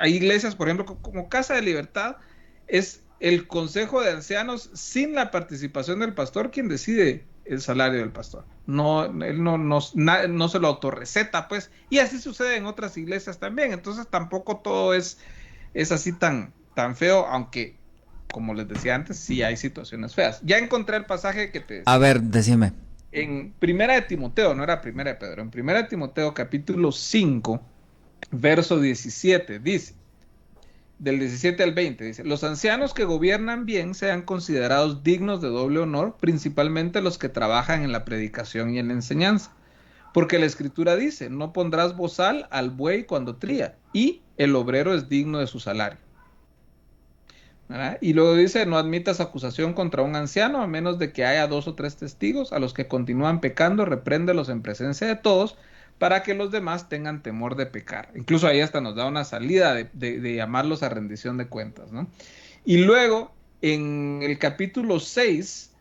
Speaker 4: iglesias, por ejemplo, como Casa de Libertad, es el consejo de ancianos sin la participación del pastor quien decide el salario del pastor. Él no se lo autorreceta, pues, y así sucede en otras iglesias también. Entonces tampoco todo es así tan feo, aunque, como les decía antes, sí hay situaciones feas. Ya encontré el pasaje que te decía.
Speaker 2: A ver, decime.
Speaker 4: En Primera de Timoteo, no era Primera de Pedro, en Primera de Timoteo, capítulo 5, verso 17, dice, del 17 al 20, dice: los ancianos que gobiernan bien sean considerados dignos de doble honor, principalmente los que trabajan en la predicación y en la enseñanza. Porque la Escritura dice: no pondrás bozal al buey cuando tría, y el obrero es digno de su salario. ¿Verdad? Y luego dice: no admitas acusación contra un anciano, a menos de que haya 2 o 3 testigos. A los que continúan pecando, repréndelos en presencia de todos, para que los demás tengan temor de pecar. Incluso ahí hasta nos da una salida de llamarlos a rendición de cuentas, ¿no? Y luego, en el capítulo 6,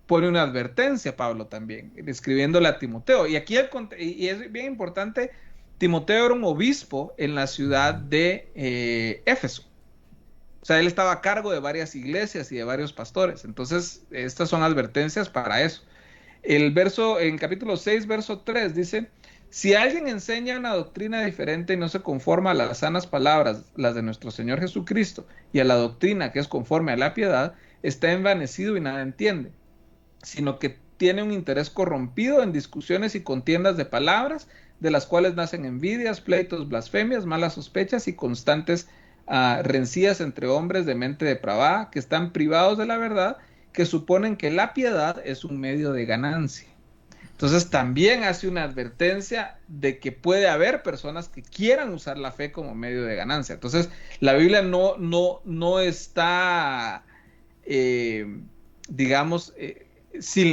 Speaker 4: pone una advertencia, Pablo también, escribiéndole a Timoteo. Y aquí, y es bien importante, Timoteo era un obispo en la ciudad de Éfeso. O sea, él estaba a cargo de varias iglesias y de varios pastores. Entonces, estas son advertencias para eso. El verso, en capítulo 6, verso 3, dice: si alguien enseña una doctrina diferente y no se conforma a las sanas palabras, las de nuestro Señor Jesucristo, y a la doctrina que es conforme a la piedad, está envanecido y nada entiende, sino que tiene un interés corrompido en discusiones y contiendas de palabras, de las cuales nacen envidias, pleitos, blasfemias, malas sospechas y constantes rencillas entre hombres de mente depravada, que están privados de la verdad, que suponen que la piedad es un medio de ganancia. Entonces también hace una advertencia de que puede haber personas que quieran usar la fe como medio de ganancia. Entonces la Biblia no está,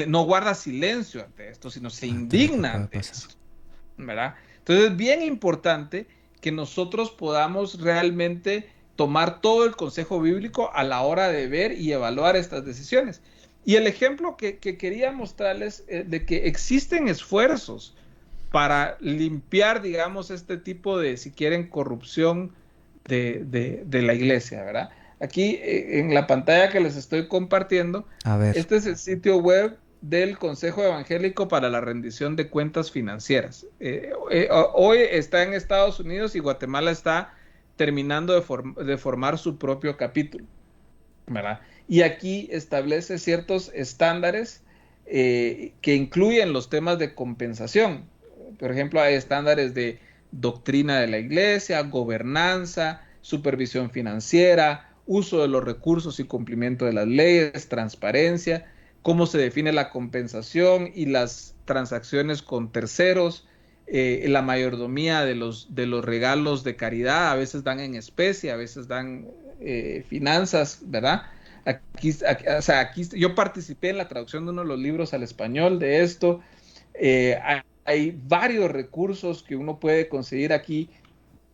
Speaker 4: no guarda silencio ante esto, sino se indigna ante esto, ¿verdad? Entonces es bien importante que nosotros podamos realmente tomar todo el consejo bíblico a la hora de ver y evaluar estas decisiones. Y el ejemplo que quería mostrarles de que existen esfuerzos para limpiar, digamos, este tipo de, si quieren, corrupción de la iglesia, ¿verdad? Aquí en la pantalla que les estoy compartiendo, este es el sitio web del Consejo Evangélico para la Rendición de Cuentas Financieras. Hoy está en Estados Unidos y Guatemala está terminando de formar su propio capítulo, ¿verdad? Y aquí establece ciertos estándares que incluyen los temas de compensación. Por ejemplo, hay estándares de doctrina de la iglesia, gobernanza, supervisión financiera, uso de los recursos y cumplimiento de las leyes, transparencia, cómo se define la compensación y las transacciones con terceros, la mayordomía de los regalos de caridad. A veces dan en especie, a veces dan finanzas, ¿verdad? Aquí yo participé en la traducción de uno de los libros al español de esto. Hay varios recursos que uno puede conseguir aquí.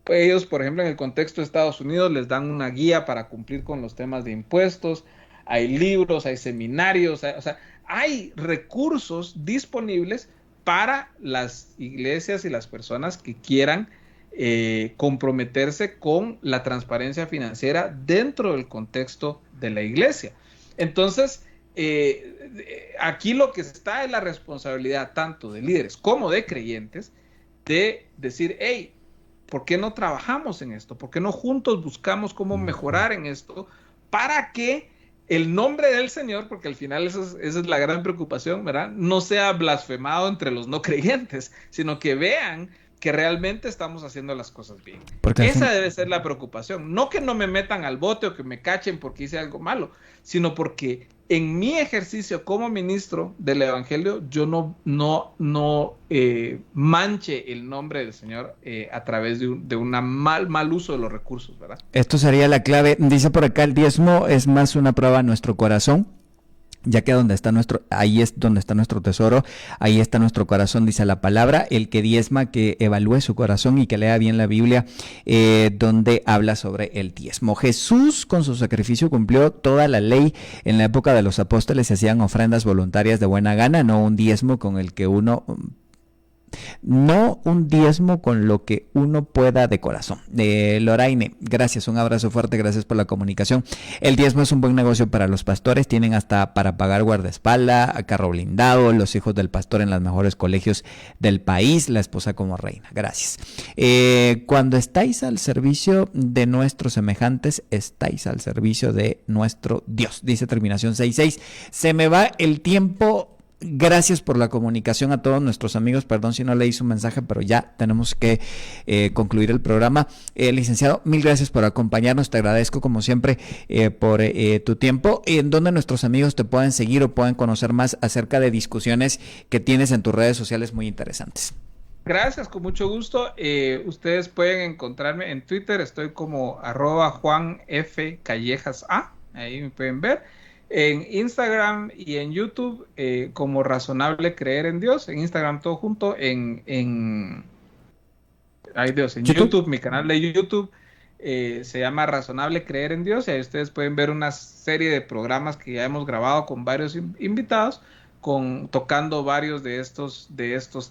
Speaker 4: Ellos, por ejemplo, en el contexto de Estados Unidos, les dan una guía para cumplir con los temas de impuestos. Hay libros, hay seminarios, hay recursos disponibles para las iglesias y las personas que quieran comprometerse con la transparencia financiera dentro del contexto de la iglesia. Entonces, aquí lo que está es la responsabilidad tanto de líderes como de creyentes de decir: hey, ¿por qué no trabajamos en esto? ¿Por qué no juntos buscamos cómo mejorar en esto para que el nombre del Señor, porque al final esa es la gran preocupación, ¿verdad?, no sea blasfemado entre los no creyentes, sino que vean que realmente estamos haciendo las cosas bien. Porque esa debe ser la preocupación. No que no me metan al bote o que me cachen porque hice algo malo, sino porque en mi ejercicio como ministro del Evangelio, yo no manche el nombre del Señor a través de un mal uso de los recursos, ¿verdad?
Speaker 2: Esto sería la clave. Dice por acá, el diezmo es más una prueba a nuestro corazón, ya que ahí es donde está nuestro tesoro, ahí está nuestro corazón, dice la palabra. El que diezma, que evalúe su corazón y que lea bien la Biblia, donde habla sobre el diezmo. Jesús con su sacrificio cumplió toda la ley. En la época de los apóstoles se hacían ofrendas voluntarias de buena gana, no un diezmo con lo que uno pueda de corazón. Loraine, gracias, un abrazo fuerte, gracias por la comunicación. El diezmo es un buen negocio para los pastores, tienen hasta para pagar guardaespaldas, a carro blindado, los hijos del pastor en los mejores colegios del país, la esposa como reina. Gracias. Cuando estáis al servicio de nuestros semejantes, estáis al servicio de nuestro Dios, dice terminación 66. Se me va el tiempo. Gracias por la comunicación a todos nuestros amigos. Perdón si no leí su mensaje, pero ya tenemos que concluir el programa. Licenciado, mil gracias por acompañarnos. Te agradezco como siempre por tu tiempo. ¿En dónde nuestros amigos te pueden seguir o pueden conocer más acerca de discusiones que tienes en tus redes sociales muy interesantes?
Speaker 4: Gracias, con mucho gusto. Ustedes pueden encontrarme en Twitter. Estoy como @JuanFCallejasA. Ahí me pueden ver. En Instagram y en YouTube como Razonable Creer en Dios. En Instagram todo junto. En YouTube, mi canal de YouTube se llama Razonable Creer en Dios. Y ahí ustedes pueden ver una serie de programas que ya hemos grabado con varios invitados, tocando varios de estos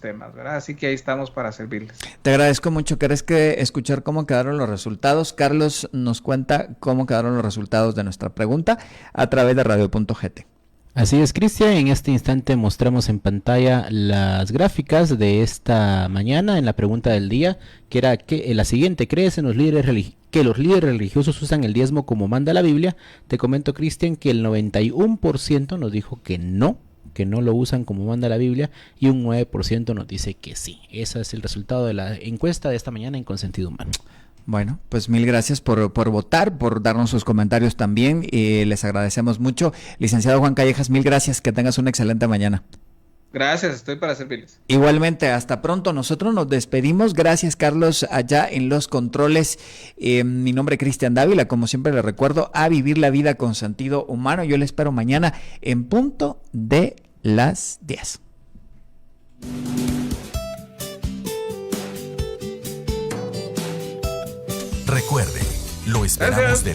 Speaker 4: temas, ¿verdad? Así que ahí estamos para servirles.
Speaker 2: Te agradezco mucho. ¿Querés escuchar cómo quedaron los resultados? Carlos nos cuenta cómo quedaron los resultados de nuestra pregunta a través de radio.gt.
Speaker 3: Así es, Cristian. En este instante mostramos en pantalla las gráficas de esta mañana en la pregunta del día, que era la siguiente: ¿crees en que los líderes religiosos usan el diezmo como manda la Biblia? Te comento, Cristian, que el 91% nos dijo que no lo usan como manda la Biblia, y un 9% nos dice que sí. Ese es el resultado de la encuesta de esta mañana en Consentido Humano.
Speaker 2: Bueno, pues mil gracias por votar, por darnos sus comentarios también, les agradecemos mucho. Licenciado Juan Callejas, mil gracias, que tengas una excelente mañana.
Speaker 4: Gracias, estoy para servirles.
Speaker 2: Igualmente, hasta pronto. Nosotros nos despedimos. Gracias, Carlos, allá en los controles. Mi nombre es Cristian Dávila. Como siempre les recuerdo, a vivir la vida con sentido humano. Yo les espero mañana en punto de las 10.
Speaker 1: Recuerde, lo esperamos de